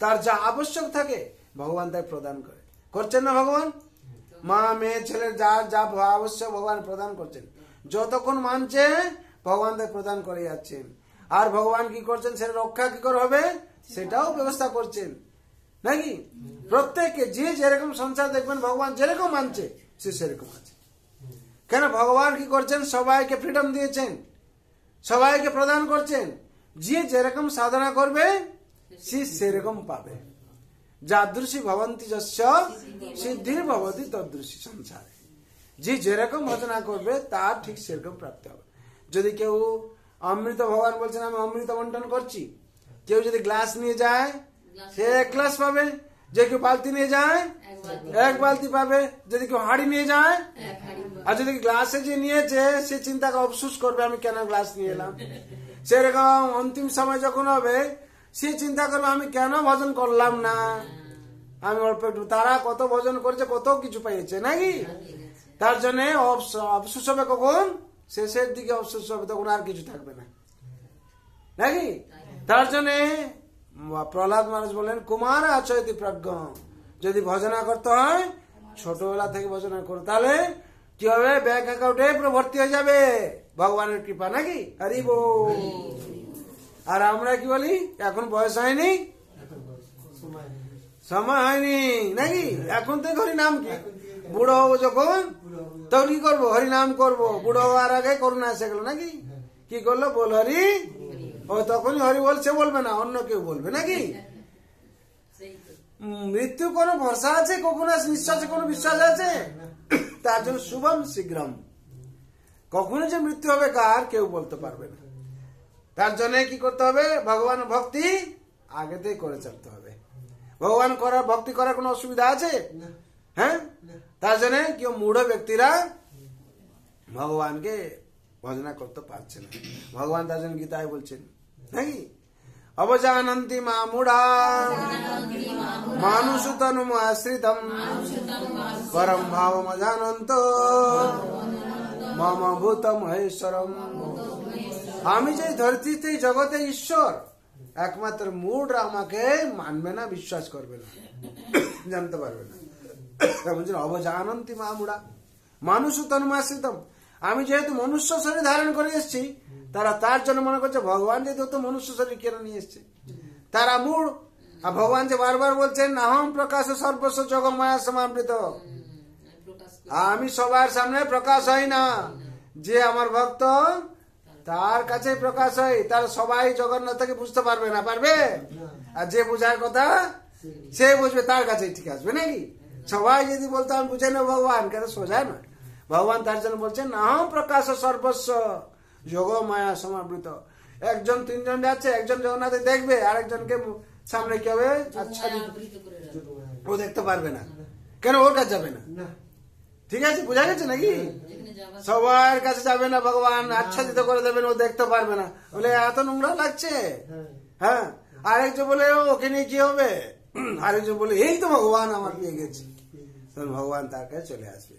তার যা আবশ্যক থাকে ভগবান তাই প্রদান করে। করছেন না ভগবান? মা মেয়ে ছেলের যার যা আবশ্যক ভগবান প্রদান করছেন। যতক্ষণ মানছে ভগবান তাই প্রদান করে যাচ্ছেন। আর ভগবান কি করছেন, সেটা রক্ষা কি করে হবে সেটাও ব্যবস্থা করছেন নাকি? প্রত্যেককে যে যেরকম সংসার দেখবেন ভগবান যেরকম মানছে সে সেরকম আছে। কেন? ভগবান কি করছেন, সবাইকে ফ্রিডম দিয়েছেন, সবাইকে প্রদান করছেন। যে যেরকম সাধনা করবে সে সেরকম পাবে। যাদৃশী ভবন্তি যস্য সিদ্ধির ভবতি তদৃশী সংসারে। যে যেরকম ভজনা করবে তার ঠিক সেরকম প্রাপ্তি হবে। যদি কেউ অমৃত, ভগবান বলছেন আমি অমৃত বন্টন করছি, কেউ যদি গ্লাস নিয়ে যায় সে 1 গ্লাস পাবে, যে কেউ বালতি নিয়ে যায় 1 বালতি পাবে, যদি কেউ হাঁড়ি নিয়ে যায়। আর যদি গ্লাসে যে নিয়েছে সে চিন্তা অফসোস করবে আমি কেন গ্লাস নিয়ে এলাম। সেরকম অন্তিম সময় যখন হবে সে চিন্তা করবে আমি কেন ভজন করলাম না, আমি অল্প একটু। তারা কত ভজন করেছে, কত কিছু পেয়েছে নাকি? তার জন্য অফসোস হবে কখন? শেষের দিকে অফসোস হবে, তখন আর কিছু থাকবে না নাকি? তার জন্য প্রহ্লাদ মহারাজ বলেন কুমার আচয়তি প্রজ্ঞ, যদি ভজনা করতে হয় ছোটবেলা থেকে ভজনা করো, তাহলে কি হবে, ব্যাংক অ্যাকাউন্টে পুরো ভর্তি হয়ে যাবে ভগবানের কৃপা নাকি? হরি বল। আর আমরা কি বলি, এখন বয়স হয়নি, সময় হয়নি নাকি? এখন থেকে হরিনাম কি, বুড়ো হবো যখন তখন কি করবো, হরিনাম করবো। বুড়ো হওয়ার আগে করুণা এসে গেল নাকি? কি করলো, বল হরি, ও তখনই হরি বলছে, বলবে না, অন্য কেউ বলবে নাকি? মৃত্যু কোনো ভরসা আছে? কখনো নিঃশ্বাসে কোনো বিশ্বাস আছে? তার জন্য শুভম শীঘ্রম, কখনো যে মৃত্যু হবে কার কেউ বলতে পারবে না। তার জন্য কি করতে হবে, ভগবান ভক্তি আগেতেই করে চলতে হবে। ভগবান করার ভক্তি করার কোনো অসুবিধা আছে? হ্যাঁ। তার জন্য কেউ মূঢ় ব্যক্তিরা ভগবানকে ভজনা করতে পারছে না। ভগবান তার জন্য গীতায় বলছেন নাকি, অবজানন্তি মা মূঢ়া মানুষু তনু আশ্রিতম পরম ভাবম জানন্ত মম ভূত মহেশ্বরম। আমি যে ধরতিতে জগতে ঈশ্বর, একমাত্র মূঢ়রা আমাকে মানবে না, বিশ্বাস করবে না, জানতে পারবে না। অবজানন্তি মা মূঢ়া মানুষু তনু আশ্রিতম, আমি যেহেতু মনুষ্য শরীর ধারণ করে এসেছি, তারা তার জন্য মনে করছে ভগবান যেহেতু মনুষ্য শরীর কেন নিয়ে এসছে, তারা মূঢ়। আর ভগবান যে বারবার বলছেন নাহম প্রকাশ সর্বস্ব জগমায়া সমাবৃত, আমি সবার সামনে প্রকাশ হই না, যে আমার ভক্ত তার কাছে প্রকাশ হয়। তার সবাই জগন্নাথকে বুঝতে পারবে না, পারবে? আর যে বুঝার কথা সে বুঝবে, তার কাছে ঠিক আসবে নাকি? সবাই যদি বলতো আমি বুঝে না ভগবান, কেন সোজা না। ভগবান তার জন্য বলছেন নাহম প্রকাশ সর্বস্ব যোগ মায়া সমাবৃত। একজন 3 জন যাচ্ছে, একজন জগন্নাথে দেখবে, আরেকজনকে সামনে কি হবে, আচ্ছা ও দেখতে পারবে না, কেন ওর কাছে যাবে না। ঠিক আছে, বোঝা গেছে নাকি? সবার কাছে যাবে না ভগবান, আচ্ছাদিত করে দেবেন, ও দেখতে পারবে না, বলে এত নোংরা লাগছে। হ্যাঁ, আরেকজন বলে ওকে নিয়ে কি হবে, আরেকজন বলে এই তো ভগবান আমার পেয়ে গেছে, তখন ভগবান তার কাছে চলে আসবে।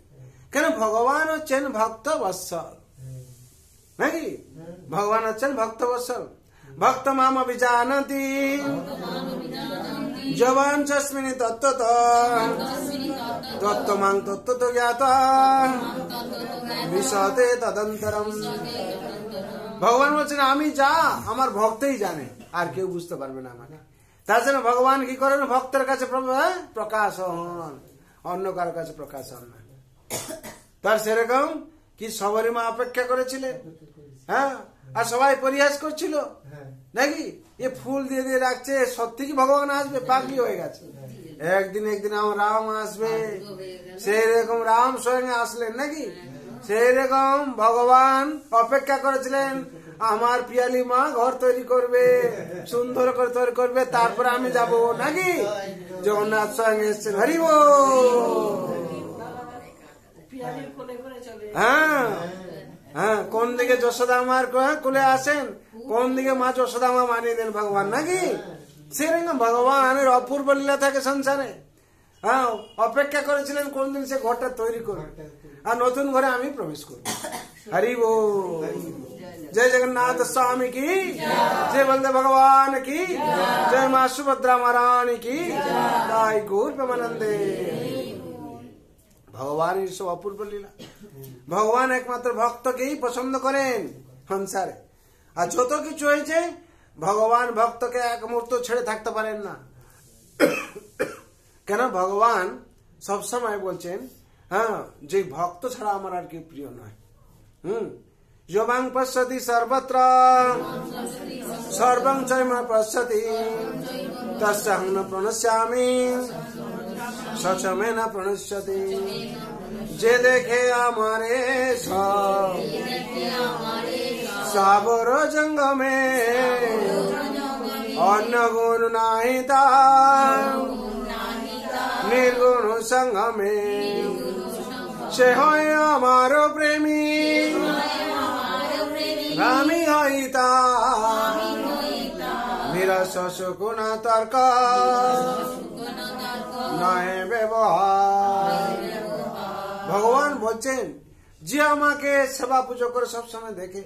কেন ভগবান হচ্ছেন ভক্ত বৎসল নাকি? ভগবান হচ্ছেন ভক্ত বৎসল। ভক্ত মাম অভিজানতি জবান চস্মিনি তত্ত্বত তত্ত্বমাং তত্ত্বত জ্ঞাতা বিশতে তদন্তরম। ভগবান বলছেন আমি যা আমার ভক্তই জানে, আর কেউ বুঝতে পারবে না আমাকে। তার জন্য ভগবান কি করেন? ভক্তের কাছে প্রকাশ হন, অন্য কারো কাছে প্রকাশ হন না। তার সেরকম কি সবারই মা অপেক্ষা করেছিলেন, হ্যাঁ, আর সবাই পরিহাস করছিল নাকি? এ ফুল দিয়ে দিয়ে রাখছে, সত্যি কি ভগবান আসবে? পাগলি হয়ে গেছে। একদিন আমার রাম আসবে, সেই রকম রাম স্বয়ং আসলেন নাকি? সেই রকম ভগবান অপেক্ষা করেছিলেন আমার পিয়ালি মা ঘর তৈরি করবে, সুন্দর করে তৈরি করবে, তারপরে আমি যাব নাকি? জগন্নাথ স্বয়ং এসছেন, হরি বল। হ্যাঁ হ্যাঁ, কোন দিকে যশোদা মার কোলে আসেন, কোন দিকে মা যশোদা মা মানিয়ে দেন ভগবান নাকি? সেরকম ভগবানের অপূর্ব লীলা থাকে সংসারে। হ্যাঁ, অপেক্ষা করেছিলেন কোন দিন সে ঘরটা তৈরি করবে, আর নতুন ঘরে আমি প্রবেশ করব। হরি বল। जय जगन्नाथ स्वामी की जय, बलदेव भगवान की जय, माँ सुभद्रा महारानी की जय, गौर प्रेमानंदे। ভগবান সব অপূর্ব লীলা। ভগবান একমাত্র ভক্তকেই পছন্দ করেন সংসারে। আর যত কিছু হয়েছে ভগবান ভক্তকে এক মুহূর্ত ছেড়ে থাকতে পারেন না। কেন? ভগবান সবসময় বলছেন, হ্যাঁ, যে ভক্ত ছাড়া আমার আর কেউ প্রিয় নয়। যোবাং পশ্যতি সর্বত্র সর্বং চৈম পশ্যতি তস্যাহং ন প্রণশ্যামি সচমে না প্রণশ্যতি। যে দেখে আমারে সাবর জঙ্গমে অন্য গুণ নাহি তার নির্গুণ সঙ্গমে, সে হয় আমার প্রেমী আমি হইতা নিরস সুকুণ তর্ক নয় ব্যবহার। ভগবান বলছেন যে আমাকে সেবা পুজো করে সবসময় দেখে,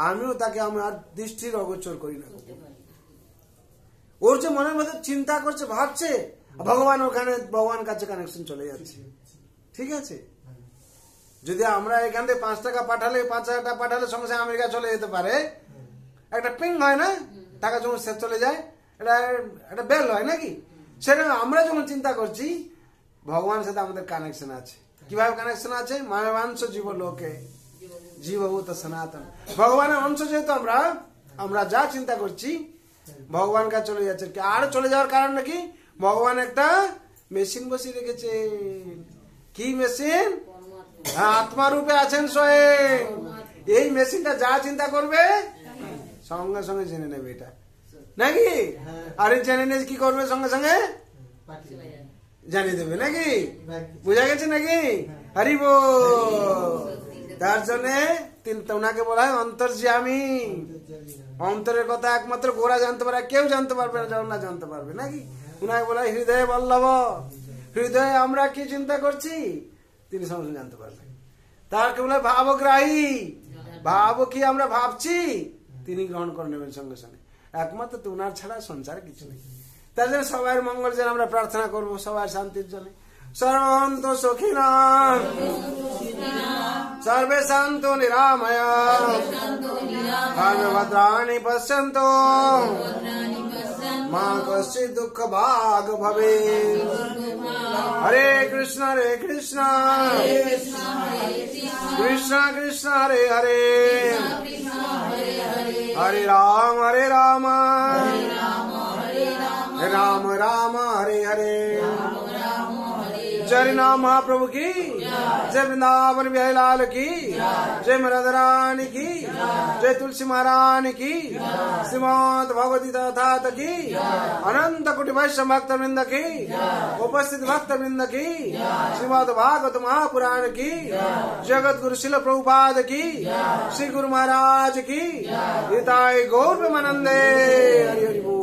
আমিও তাকে আমার দৃষ্টির অগোচর করি না। ওর যে মনের মধ্যে চিন্তা করছে, ভাবছে, ভগবান ওখানে ভগবান কাছে কানেকশন চলে যাচ্ছে। ঠিক আছে, যদি আমরা এখান থেকে 5 টাকা পাঠালে, 5,000 টাকা পাঠালে সঙ্গে সঙ্গে আমেরিকা চলে যেতে পারে, একটা পিং হয় না, টাকা যখন শেষ চলে যায়, এটা একটা বেল হয় নাকি? সেটা আমরা যখন চিন্তা করছি ভগবানের সাথে আমাদের কানেকশন আছে। কিভাবে কানেকশন আছে? মানবাংশ জীব লোকে জীবভূত সনাতন। ভগবানের অংশ যেহেতু আমরা যা চিন্তা করছি ভগবান কাছে চলে যাচ্ছে। আর চলে যাওয়ার কারণ নাকি? ভগবান একটা মেশিন বসিয়ে রেখেছে। কি মেশিন? আত্মা রূপে আছেন স্বয়ং। এই মেশিনটা যা চিন্তা করবে সঙ্গে সঙ্গে জেনে নেবে এটা নাকি? আর জেনে নিয়ে কি করবে? সঙ্গে সঙ্গে জানিয়ে দেবে নাকি? বুঝা গেছে নাকি? হরি বল। তার জন্য ওনাকে বলা হয় অন্তর্যামী। অন্তরের কথা একমাত্র গোরা জানতে পারে, কেউ জানতে পারবে না, জগন্নাথ জানতে পারবে নাকি? উনাকে বলা হয় হৃদয়ে বল্লভ। হৃদয়ে আমরা কি চিন্তা করছি তিনি সঙ্গে জানতে পারবেন। তাকে বলে ভাবগ্রাহী। ভাব কি আমরা ভাবছি তিনি গ্রহণ করে নেবেন সঙ্গে সঙ্গে। একমাত্র উনার ছাড়া সংসারে কিছু নেই। তার জন্য সবাই মঙ্গল যেন আমরা প্রার্থনা করবো, সবাই শান্তির জন্য। সর্বন্ত সুখিনা সর্বে শান্ত নিরাময় ভদ্রাণি পশ্যন্তু মা কশ্চিৎ দুঃখ ভাগ ভবে। হরে কৃষ্ণ কৃষ্ণ কৃষ্ণ হরে হরে, হরে রাম রাম রাম হরে হরে। जय नाम महाप्रभु की जय, वृंदावन बिहारी लाल की जय, राधा रानी की जय, तुलसी महारानी की, श्रीमद भगवती तथात की, अनंत कोटि वैष्णव भक्त वृंद की, उपस्थित भक्त वृंद की, श्रीमद भागवत महापुराण की, जगत गुरु शिल प्रभुपाद की, श्री गुरु महाराज की, हिताय गौर प्रेमानंदे। हरि हरि बोल।